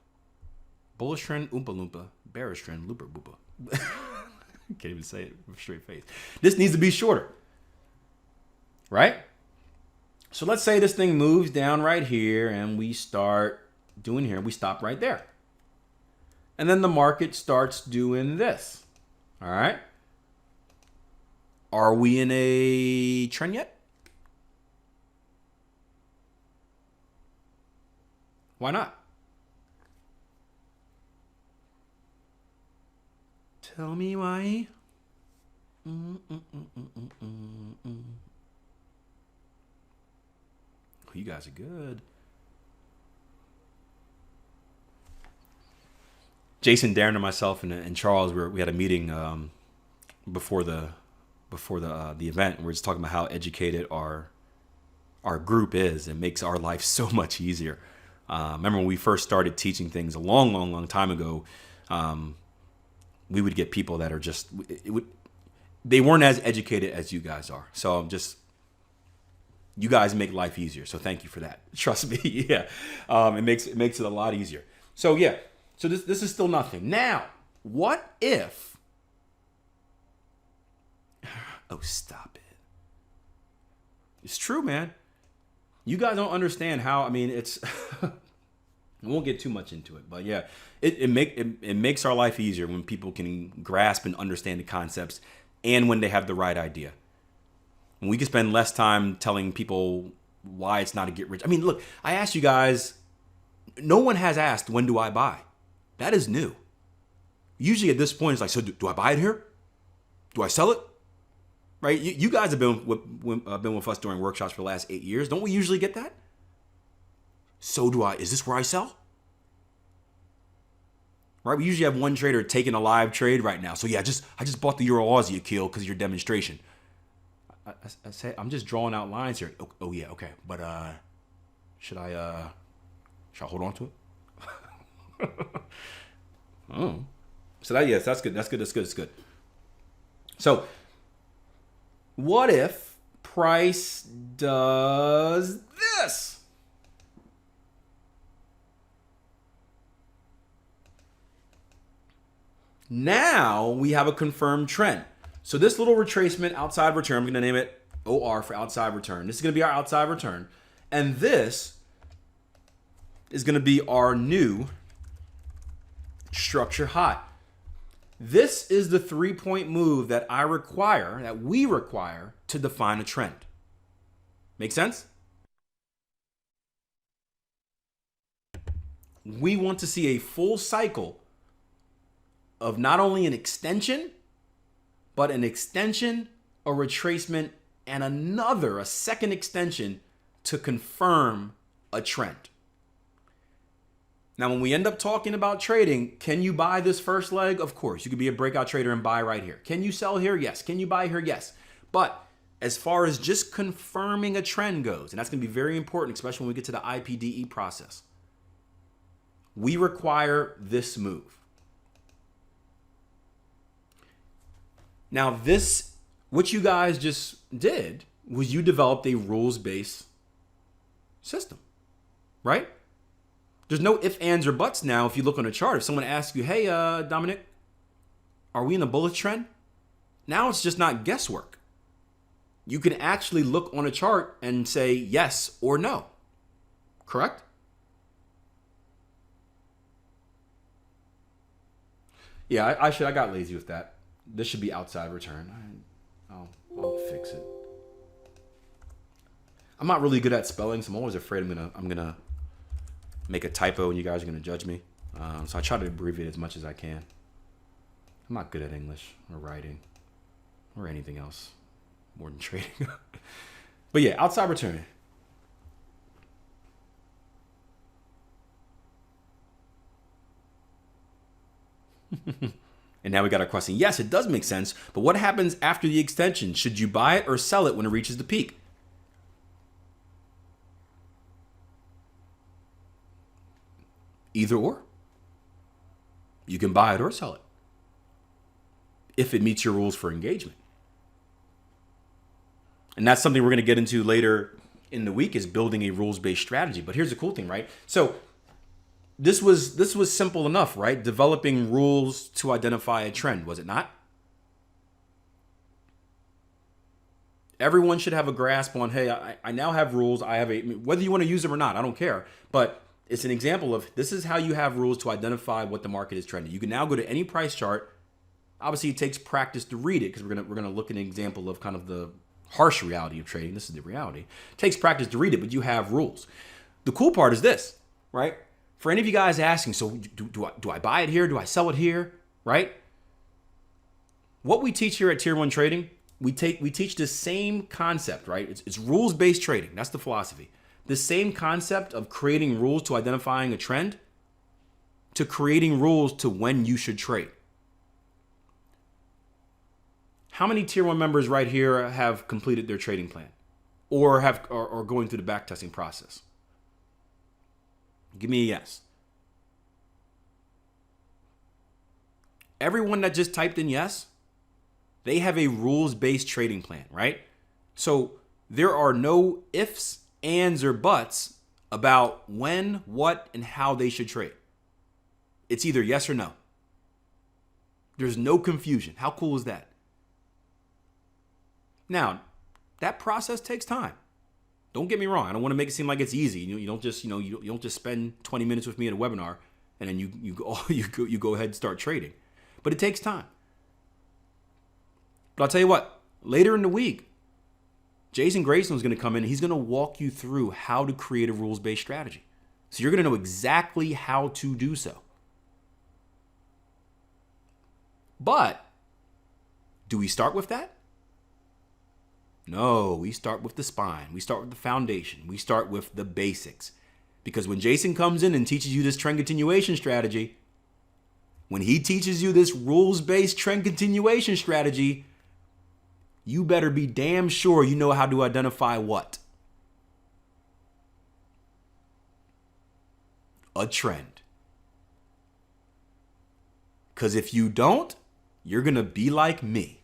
Bullish trend, oompa loompa. Bearish trend, looper boopa. Can't even say it with a straight face. This needs to be shorter, right? So let's say this thing moves down right here and we start doing here. We stop right there. And then the market starts doing this. All right. Are we in a trend yet? Why not? Tell me why. You guys are good. Jason, Darren, and myself and Charles, we had a meeting before the event. And we're just talking about how educated our group is. It makes our life so much easier. Remember when we first started teaching things a long time ago, we would get people that are just, they weren't as educated as you guys are. So you guys make life easier. So thank you for that. Trust me. Yeah. It makes it a lot easier. So yeah. So this is still nothing. Now, what if, oh, stop it. It's true, man. You guys don't understand how, it's, I won't get too much into it, but yeah, it makes our life easier when people can grasp and understand the concepts and when they have the right idea. When we can spend less time telling people why it's not a get rich. Look, I asked you guys, no one has asked, when do I buy? That is new. Usually at this point, it's like, so do I buy it here? Do I sell it? Right? You guys have been with us during workshops for the last 8 years. Don't we usually get that? So do I. Is this where I sell? Right? We usually have one trader taking a live trade right now. So yeah, I just bought the Euro Aussie, Akil, because of your demonstration. I say I'm just drawing out lines here. Oh yeah, okay. But should I hold on to it? Oh. So that's good. That's good. So what if price does this? Now we have a confirmed trend. So this little retracement outside return, I'm going to name it OR for outside return. This is going to be our outside return. And this is going to be our new structure high. This is the 3-point move that we require to define a trend. Make sense? We want to see a full cycle of not only an extension, but an extension, a retracement, and a second extension to confirm a trend. Now, when we end up talking about trading, can you buy this first leg? Of course, you could be a breakout trader and buy right here. Can you sell here? Yes. Can you buy here? Yes. But as far as just confirming a trend goes, and that's going to be very important, especially when we get to the IPDE process, we require this move. Now, what you guys just did was you developed a rules-based system, right? There's no ifs, ands, or buts now. If you look on a chart, if someone asks you, hey, Dominic, are we in a bullish trend? Now it's just not guesswork. You can actually look on a chart and say yes or no. Correct? Yeah, I got lazy with that. This should be outside return. I'll fix it. I'm not really good at spelling, so I'm always afraid I'm gonna make a typo and you guys are gonna judge me. So I try to abbreviate as much as I can. I'm not good at English or writing or anything else more than trading. But yeah, outside return. And now we got our question. Yes, it does make sense, but what happens after the extension? Should you buy it or sell it when it reaches the peak? Either or. You can buy it or sell it if it meets your rules for engagement. And that's something we're going to get into later in the week, is building a rules-based strategy. But here's the cool thing, right? So this was simple enough, right? Developing rules to identify a trend, was it not? Everyone should have a grasp on, hey, I now have rules. I have whether you want to use them or not, I don't care. But it's an example of, this is how you have rules to identify what the market is trending. You can now go to any price chart. Obviously, it takes practice to read it, because we're gonna look at an example of kind of the harsh reality of trading. This is the reality. It takes practice to read it, but you have rules. The cool part is this, right? For any of you guys asking, so do I buy it here? Do I sell it here? Right? What we teach here at Tier 1 Trading, we teach the same concept, right? It's rules-based trading. That's the philosophy. The same concept of creating rules to identifying a trend, to creating rules to when you should trade. How many Tier 1 members right here have completed their trading plan, or are going through the backtesting process? Give me a yes. Everyone that just typed in yes, they have a rules-based trading plan, right? So there are no ifs, ands, or buts about when, what, and how they should trade. It's either yes or no. There's no confusion. How cool is that? Now, that process takes time. Don't get me wrong. I don't want to make it seem like it's easy. You don't just you don't just spend 20 minutes with me at a webinar and then you go ahead and start trading. But it takes time. But I'll tell you what. Later in the week, Jason Grayson is going to come in and he's going to walk you through how to create a rules-based strategy. So you're going to know exactly how to do so. But do we start with that? No, we start with the spine. We start with the foundation. We start with the basics. Because when Jason comes in and teaches you this trend continuation strategy, when he teaches you this rules-based trend continuation strategy, you better be damn sure you know how to identify what? A trend. Because if you don't, you're going to be like me.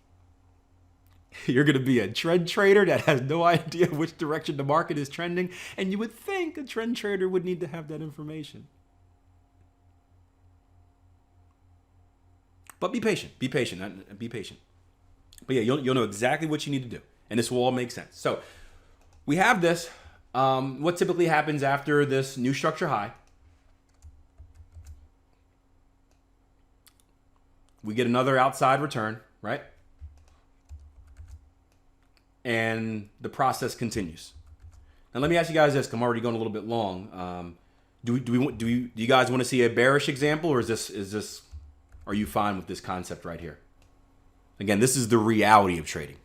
You're going to be a trend trader that has no idea which direction the market is trending. And you would think a trend trader would need to have that information. But be patient. Be patient. Be patient. But yeah, you'll know exactly what you need to do. And this will all make sense. So we have this. What typically happens after this new structure high? We get another outside return, right? And the process continues. Now let me ask you guys this. I'm already going a little bit long. Do you guys want to see a bearish example, or is this? Are you fine with this concept right here? Again, this is the reality of trading.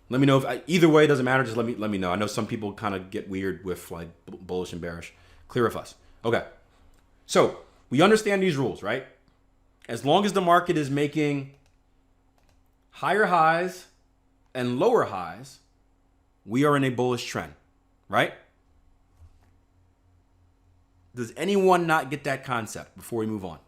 Let me know if either way, it doesn't matter. Just let me know. I know some people kind of get weird with like bullish and bearish. Clear with us. Okay. So we understand these rules, right? As long as the market is making higher highs and lower highs, we are in a bullish trend, right? Does anyone not get that concept before we move on?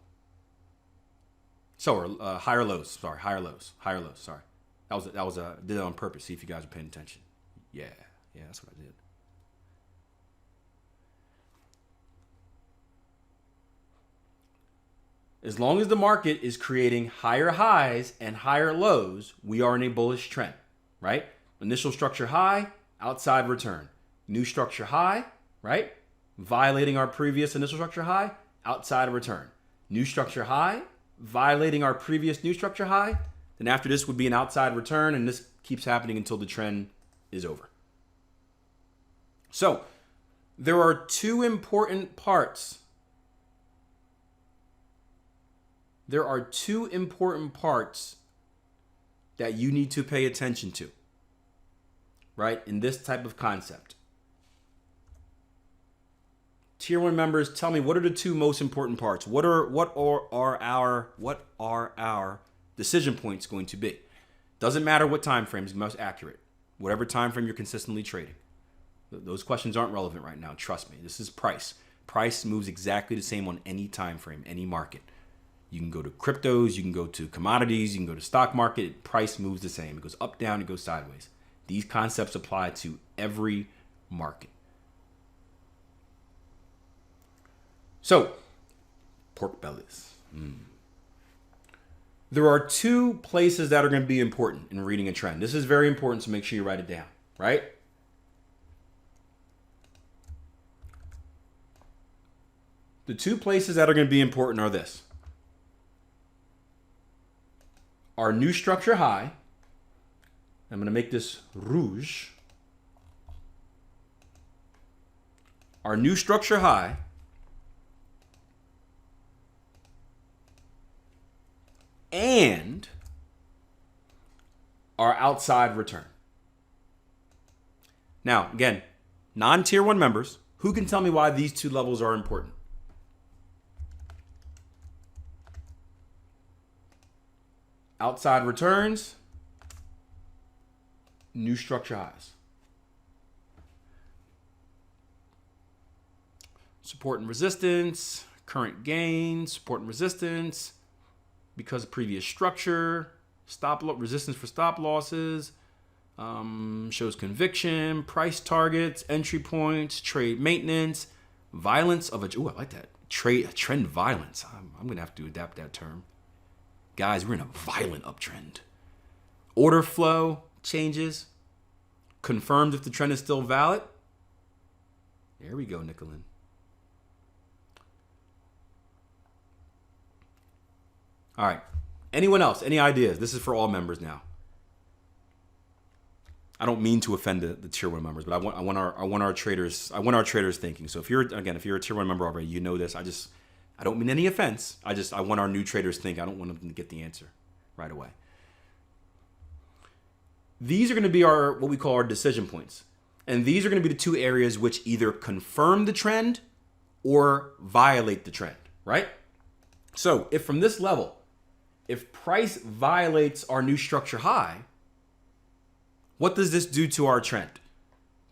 So, higher lows. Sorry, higher lows. Sorry, that was did it on purpose. See if you guys are paying attention. Yeah, that's what I did. As long as the market is creating higher highs and higher lows, we are in a bullish trend, right? Initial structure high, outside return. New structure high, right? Violating our previous initial structure high, outside return. New structure high, violating our previous new structure high. Then after this would be an outside return, and this keeps happening until the trend is over. So there are two important parts. There are two important parts that you need to pay attention to, right, in this type of concept. Tier 1 members, tell me, what are the two most important parts? What are our decision points going to be? Doesn't matter what time frame is most accurate. Whatever time frame you're consistently trading. Those questions aren't relevant right now. Trust me. This is price. Price moves exactly the same on any time frame, any market. You can go to cryptos, you can go to commodities, you can go to stock market. Price moves the same. It goes up, down, it goes sideways. These concepts apply to every market. So, pork bellies. There are two places that are going to be important in reading a trend. This is very important, so make sure you write it down, right? The two places that are going to be important are this. Our new structure high. I'm going to make this rouge. Our new structure high and our outside return. Now, again, non-tier 1 members, who can tell me why these two levels are important? Outside returns, new structure highs. Support and resistance, current gains, support and resistance, because of previous structure, resistance for stop losses, shows conviction, price targets, entry points, trade maintenance, violence of I like that. Trend violence. I'm going to have to adapt that term. Guys, we're in a violent uptrend. Order flow changes. Confirmed if the trend is still valid. There we go, Nicolin. All right. Anyone else? Any ideas? This is for all members now. I don't mean to offend the tier 1 members, but I want our traders thinking. So if you're a tier 1 member already, you know this. I don't mean any offense. I want our new traders to think. I don't want them to get the answer right away. These are going to be what we call our decision points. And these are going to be the two areas which either confirm the trend or violate the trend, right? So if from this level, if price violates our new structure high, what does this do to our trend?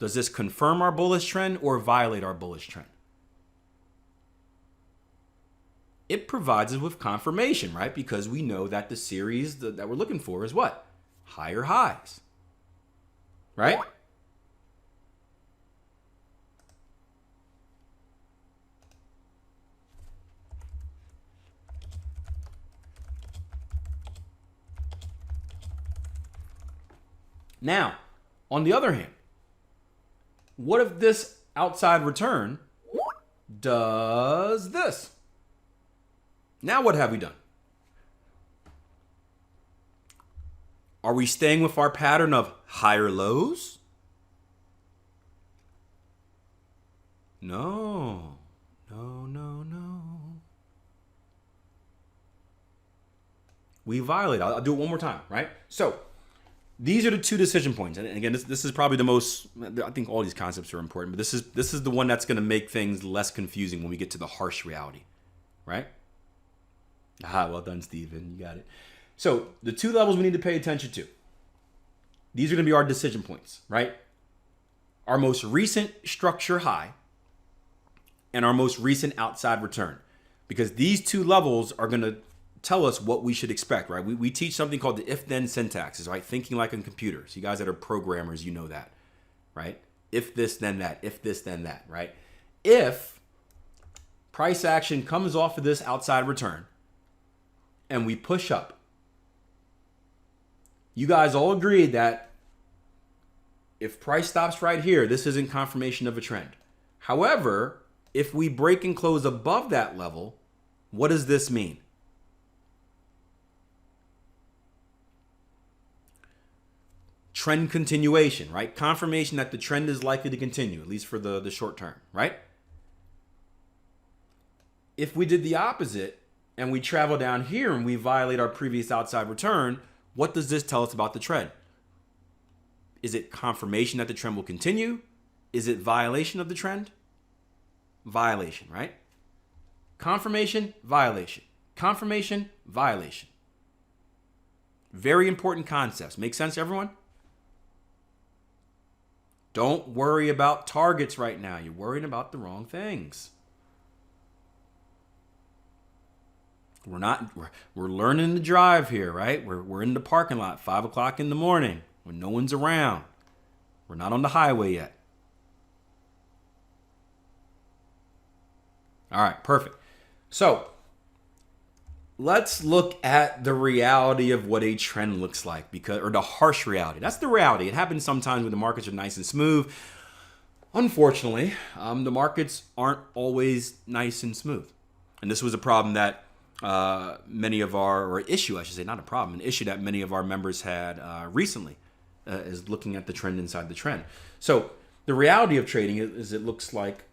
Does this confirm our bullish trend or violate our bullish trend? It provides us with confirmation, right? Because we know that the series that we're looking for is what? Higher highs, right? Now, on the other hand, what if this outside return does this? Now what have we done? Are we staying with our pattern of higher lows? No. We violate. I'll do it one more time, right? So these are the two decision points. And again, this is probably the most, I think all these concepts are important, but this is the one that's going to make things less confusing when we get to the harsh reality, right? Well done, Steven. You got it. So the two levels we need to pay attention to. These are going to be our decision points, right? Our most recent structure high and our most recent outside return. Because these two levels are going to tell us what we should expect, right? We teach something called the if-then syntaxes, right? Thinking like on computers. You guys that are programmers, you know that, right? If this, then that. If this, then that, right? If price action comes off of this outside return and we push up, you guys all agreed that if price stops right here, this isn't confirmation of a trend. However, if we break and close above that level, what does this mean? Trend continuation, right? Confirmation that the trend is likely to continue, at least for the short term, right? If we did the opposite and we travel down here and we violate our previous outside return, what does this tell us about the trend? Is it confirmation that the trend will continue? Is it violation of the trend? Violation, right? Confirmation, violation. Confirmation, violation. Very important concepts. Make sense, everyone? Don't worry about targets right now. You're worrying about the wrong things. We're learning to drive here, right? We're in the parking lot, 5 o'clock in the morning when no one's around. We're not on the highway yet. All right, perfect. So let's look at the reality of what a trend looks like, or the harsh reality. That's the reality. It happens sometimes when the markets are nice and smooth. Unfortunately, the markets aren't always nice and smooth. And this was a problem that issue, I should say, not a problem, an issue that many of our members had recently, is looking at the trend inside the trend. So the reality of trading is it looks like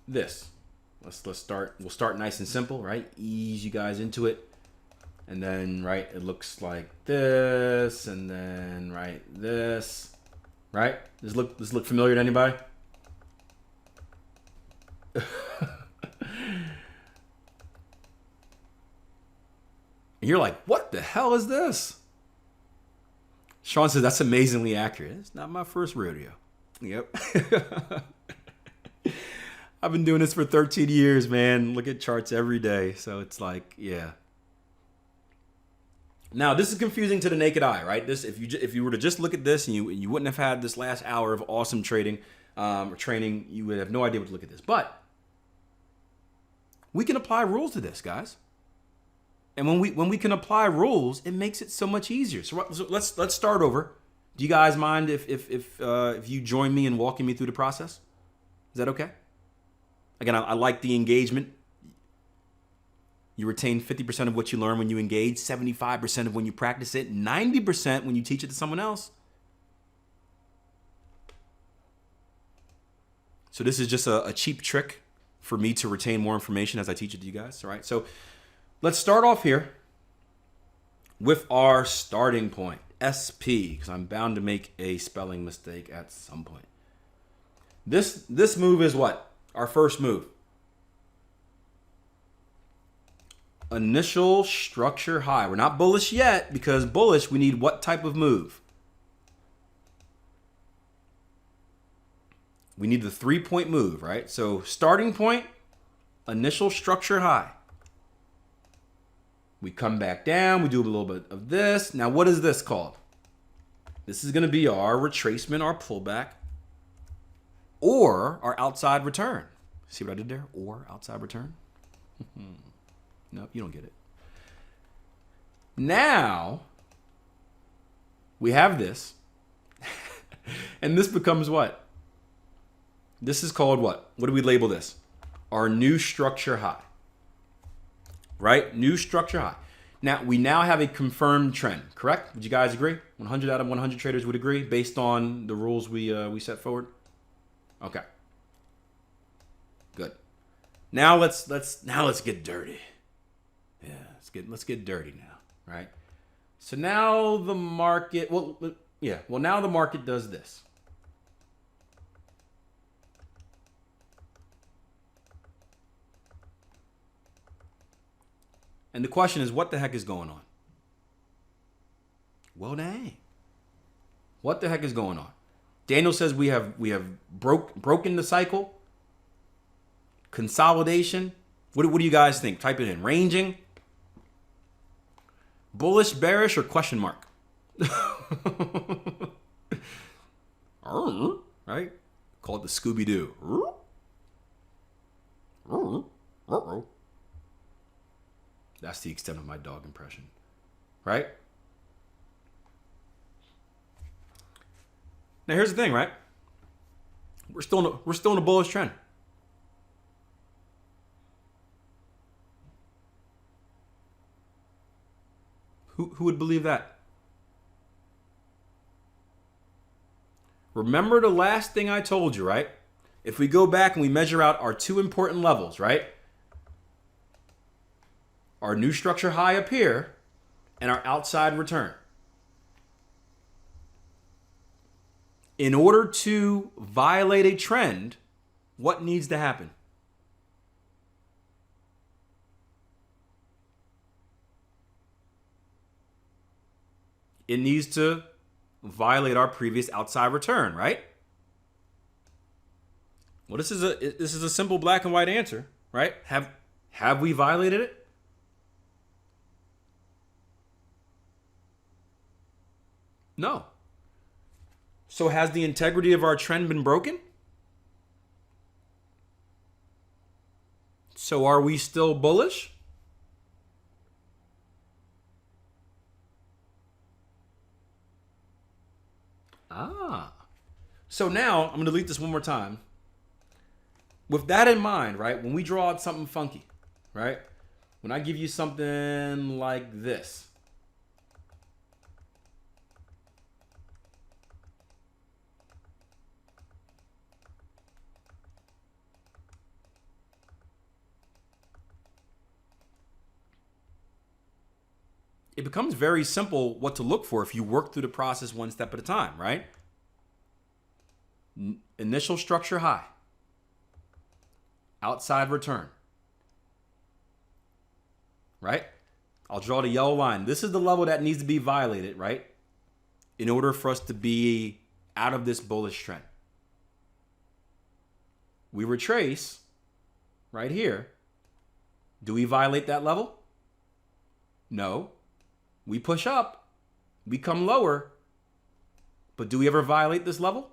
this. We'll start nice and simple, right? Ease you guys into it. And then, right, it looks like this, and then, right, this, right? Does this look familiar to anybody? You're like, what the hell is this? Sean says, that's amazingly accurate. It's not my first rodeo. Yep. I've been doing this for 13 years, man. Look at charts every day. So it's like, yeah. Now, this is confusing to the naked eye, right? This, if you were to just look at this and you wouldn't have had this last hour of awesome trading or training, you would have no idea what to look at this. But we can apply rules to this, guys. And when we can apply rules, it makes it so much easier. So let's start over. Do you guys mind if you join me in walking me through the process? Is that okay? Again, I like the engagement. You retain 50% of what you learn when you engage, 75% of when you practice it, 90% when you teach it to someone else. So this is just a cheap trick for me to retain more information as I teach it to you guys. All right. So let's start off here with our starting point, SP, because I'm bound to make a spelling mistake at some point. This move is what? Our first move. Initial structure high. We're not bullish yet, because bullish, we need what type of move? We need the 3-point move, right? So starting point, initial structure high. We come back down. We do a little bit of this. Now, what is this called? This is going to be our retracement, our pullback, or our outside return. See what I did there? Or outside return? Nope, you don't get it. Now, we have this. And this becomes what? This is called what? What do we label this? Our new structure high. Right? New structure high. Now, we now have a confirmed trend, correct? Would you guys agree? 100 out of 100 traders would agree based on the rules we set forward? Okay. Good. Now let's get dirty. Yeah, let's get dirty now, right? So now the market, now the market does this. And the question is, what the heck is going on? Well, dang. What the heck is going on? Daniel says we have broken the cycle. Consolidation. What do you guys think? Type it in. Ranging. Bullish, bearish, or question mark? Right? Call it the Scooby-Doo. That's the extent of my dog impression. Right? Now here's the thing, right? We're still in a bullish trend. Who would believe that? Remember the last thing I told you, right? If we go back and we measure out our two important levels, right? Our new structure high up here and our outside return. In order to violate a trend, what needs to happen? It needs to violate our previous outside return, right? Well, this is a simple black and white answer, right? Have Have we violated it? No. So has the integrity of our trend been broken? So are we still bullish? Ah. So now I'm going to delete this one more time. With that in mind, right? When we draw out something funky, right? When I give you something like this, it becomes very simple what to look for if you work through the process one step at a time, right? Initial structure high, outside return, right? I'll draw the yellow line. This is the level that needs to be violated, right? In order for us to be out of this bullish trend. We retrace right here. Do we violate that level? No. We push up, we come lower, but do we ever violate this level?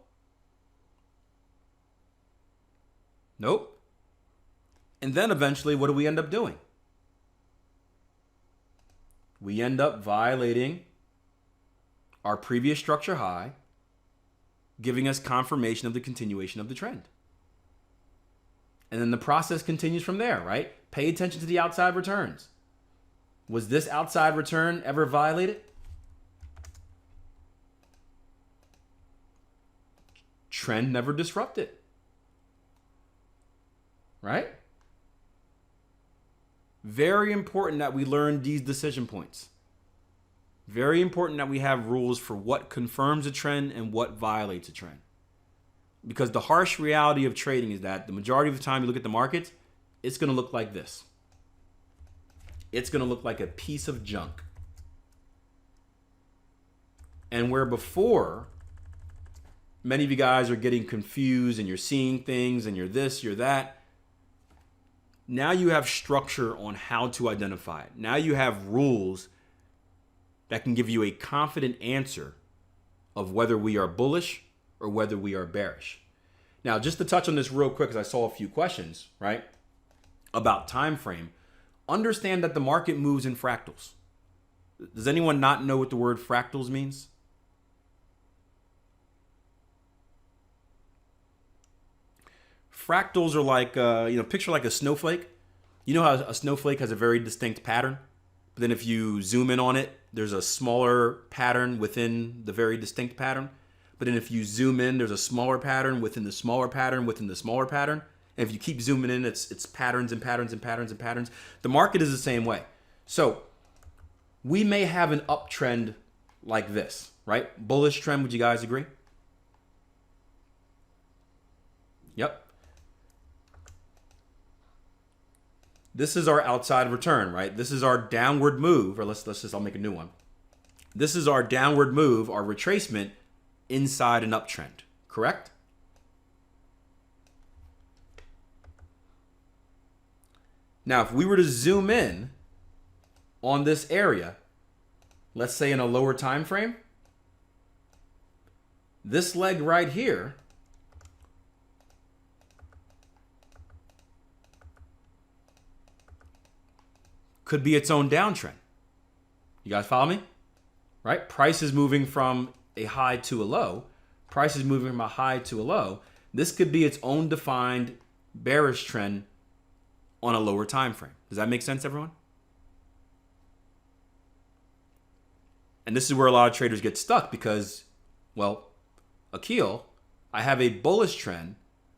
Nope. And then eventually, what do we end up doing? We end up violating our previous structure high, giving us confirmation of the continuation of the trend. And then the process continues from there, right? Pay attention to the outside returns. Was this outside return ever violated? Trend never disrupted. Right? Very important that we learn these decision points. Very important that we have rules for what confirms a trend and what violates a trend. Because the harsh reality of trading is that the majority of the time you look at the markets, it's going to look like this. It's going to look like a piece of junk. And where before, many of you guys are getting confused and you're seeing things and you're this, you're that. Now you have structure on how to identify it. Now you have rules that can give you a confident answer of whether we are bullish or whether we are bearish. Now, just to touch on this real quick, because I saw a few questions, right, about time frame. Understand that the market moves in fractals. Does anyone not know what the word fractals means? Fractals are like, picture like a snowflake. You know how a snowflake has a very distinct pattern? But then if you zoom in on it, there's a smaller pattern within the very distinct pattern. But then if you zoom in, there's a smaller pattern within the smaller pattern within the smaller pattern. And if you keep zooming in, it's patterns and patterns and patterns and patterns. The market is the same way. So we may have an uptrend like this, right? Bullish trend, would you guys agree? Yep. This is our outside return, right? This is our downward move, or I'll make a new one. This is our downward move, our retracement inside an uptrend, correct? Now, if we were to zoom in on this area, let's say in a lower time frame, this leg right here could be its own downtrend. You guys follow me? Right? Price is moving from a high to a low. Price is moving from a high to a low. This could be its own defined bearish trend on a lower time frame. Does that make sense, everyone? And this is where a lot of traders get stuck because, well, Akil, I have a bullish trend,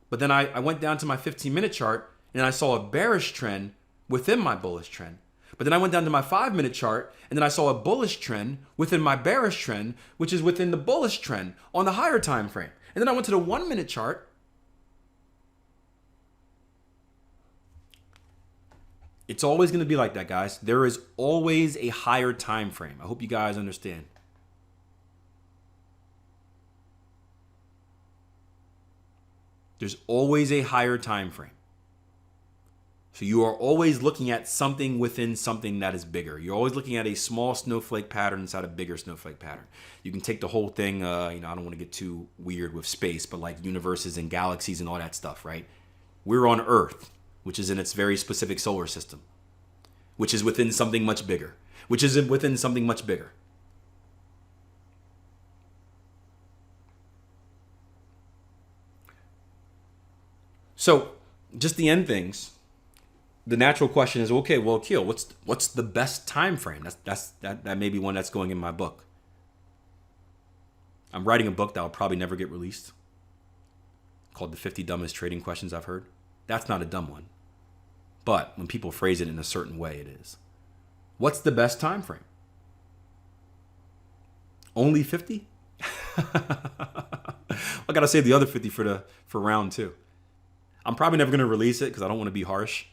but then I went down to my 15-minute chart and I saw a bearish trend within my bullish trend. But then I went down to my 5-minute chart and then I saw a bullish trend within my bearish trend, which is within the bullish trend on the higher time frame. And then I went to the 1-minute chart. It's always going to be like that, guys. There is always a higher time frame. I hope you guys understand. There's always a higher time frame. So you are always looking at something within something that is bigger. You're always looking at a small snowflake pattern inside a bigger snowflake pattern. You can take the whole thing, I don't want to get too weird with space, but like universes and galaxies and all that stuff, right? We're on Earth, which is in its very specific solar system, which is within something much bigger, which is within something much bigger. So just to end things, the natural question is, okay, well, Keel, what's the best time frame? That may be one that's going in my book. I'm writing a book that will probably never get released, called The 50 Dumbest Trading Questions I've Heard. That's not a dumb one. But when people phrase it in a certain way, it is. What's the best time frame? Only 50? I gotta save the other 50 for round 2. I'm probably never gonna release it because I don't want to be harsh.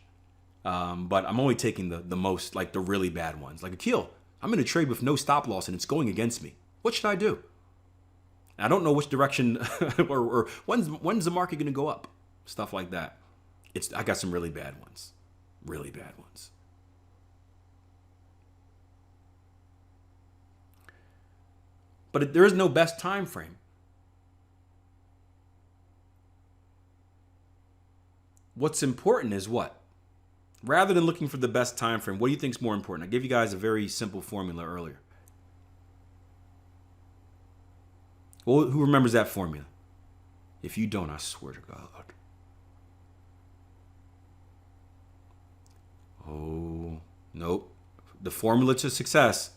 But I'm only taking the most, like the really bad ones. Like, Akil, I'm in a trade with no stop loss and it's going against me. What should I do? I don't know which direction or when's the market going to go up? Stuff like that. I got some really bad ones. Really bad ones. But there is no best time frame. What's important is what? Rather than looking for the best time frame, what do you think is more important? I gave you guys a very simple formula earlier. Well, who remembers that formula? If you don't, I swear to God. Oh, nope. The formula to success: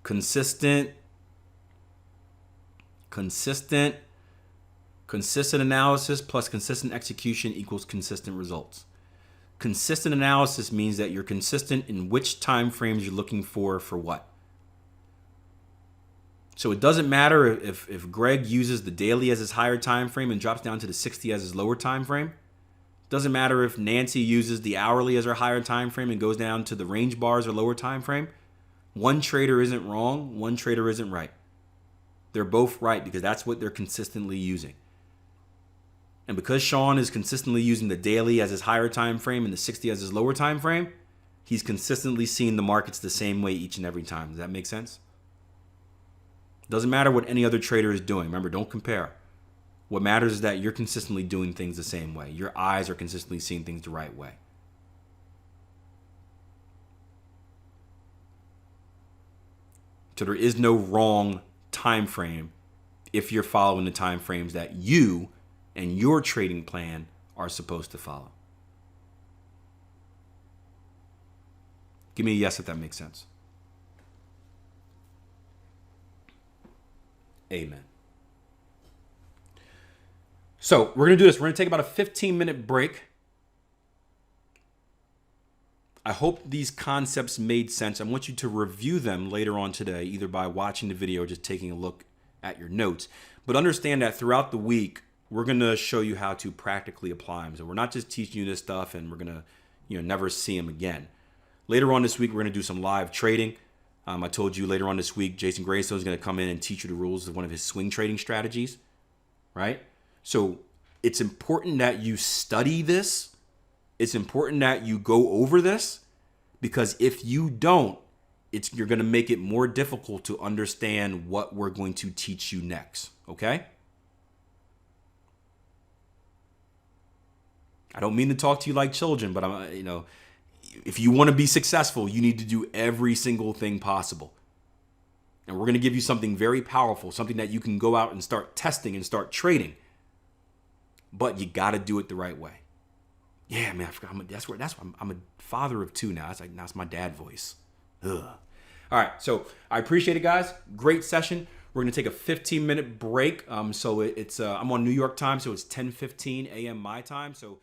consistent analysis plus consistent execution equals consistent results. Consistent analysis means that you're consistent in which time frames you're looking for what. So it doesn't matter if Greg uses the daily as his higher time frame and drops down to the 60 as his lower time frame. Doesn't matter if Nancy uses the hourly as her higher time frame and goes down to the range bars or lower time frame. One trader isn't wrong, one trader isn't right. They're both right because that's what they're consistently using. And because Sean is consistently using the daily as his higher time frame and the 60 as his lower time frame, he's consistently seeing the markets the same way each and every time. Does that make sense? Doesn't matter what any other trader is doing. Remember, don't compare. What matters is that you're consistently doing things the same way. Your eyes are consistently seeing things the right way. So there is no wrong time frame if you're following the time frames that you and your trading plan are supposed to follow. Give me a yes if that makes sense. Amen. So we're going to do this. We're going to take about a 15-minute break. I hope these concepts made sense. I want you to review them later on today, either by watching the video or just taking a look at your notes. But understand that throughout the week, we're going to show you how to practically apply them. So we're not just teaching you this stuff and we're going to never see them again. Later on this week, we're going to do some live trading. I told you later on this week, Jason Greystone is going to come in and teach you the rules of one of his swing trading strategies, right? So it's important that you study this. It's important that you go over this, because if you don't, you're going to make it more difficult to understand what we're going to teach you next, okay? I don't mean to talk to you like children, but if you want to be successful, you need to do every single thing possible. And we're going to give you something very powerful, something that you can go out and start testing and start trading. But you got to do it the right way. Yeah, man, I forgot. I'm a father of 2 now. Now it's my dad voice. Ugh. All right, so I appreciate it, guys. Great session. We're going to take a 15-minute break. So I'm on New York time, so it's 10:15 a.m. my time. So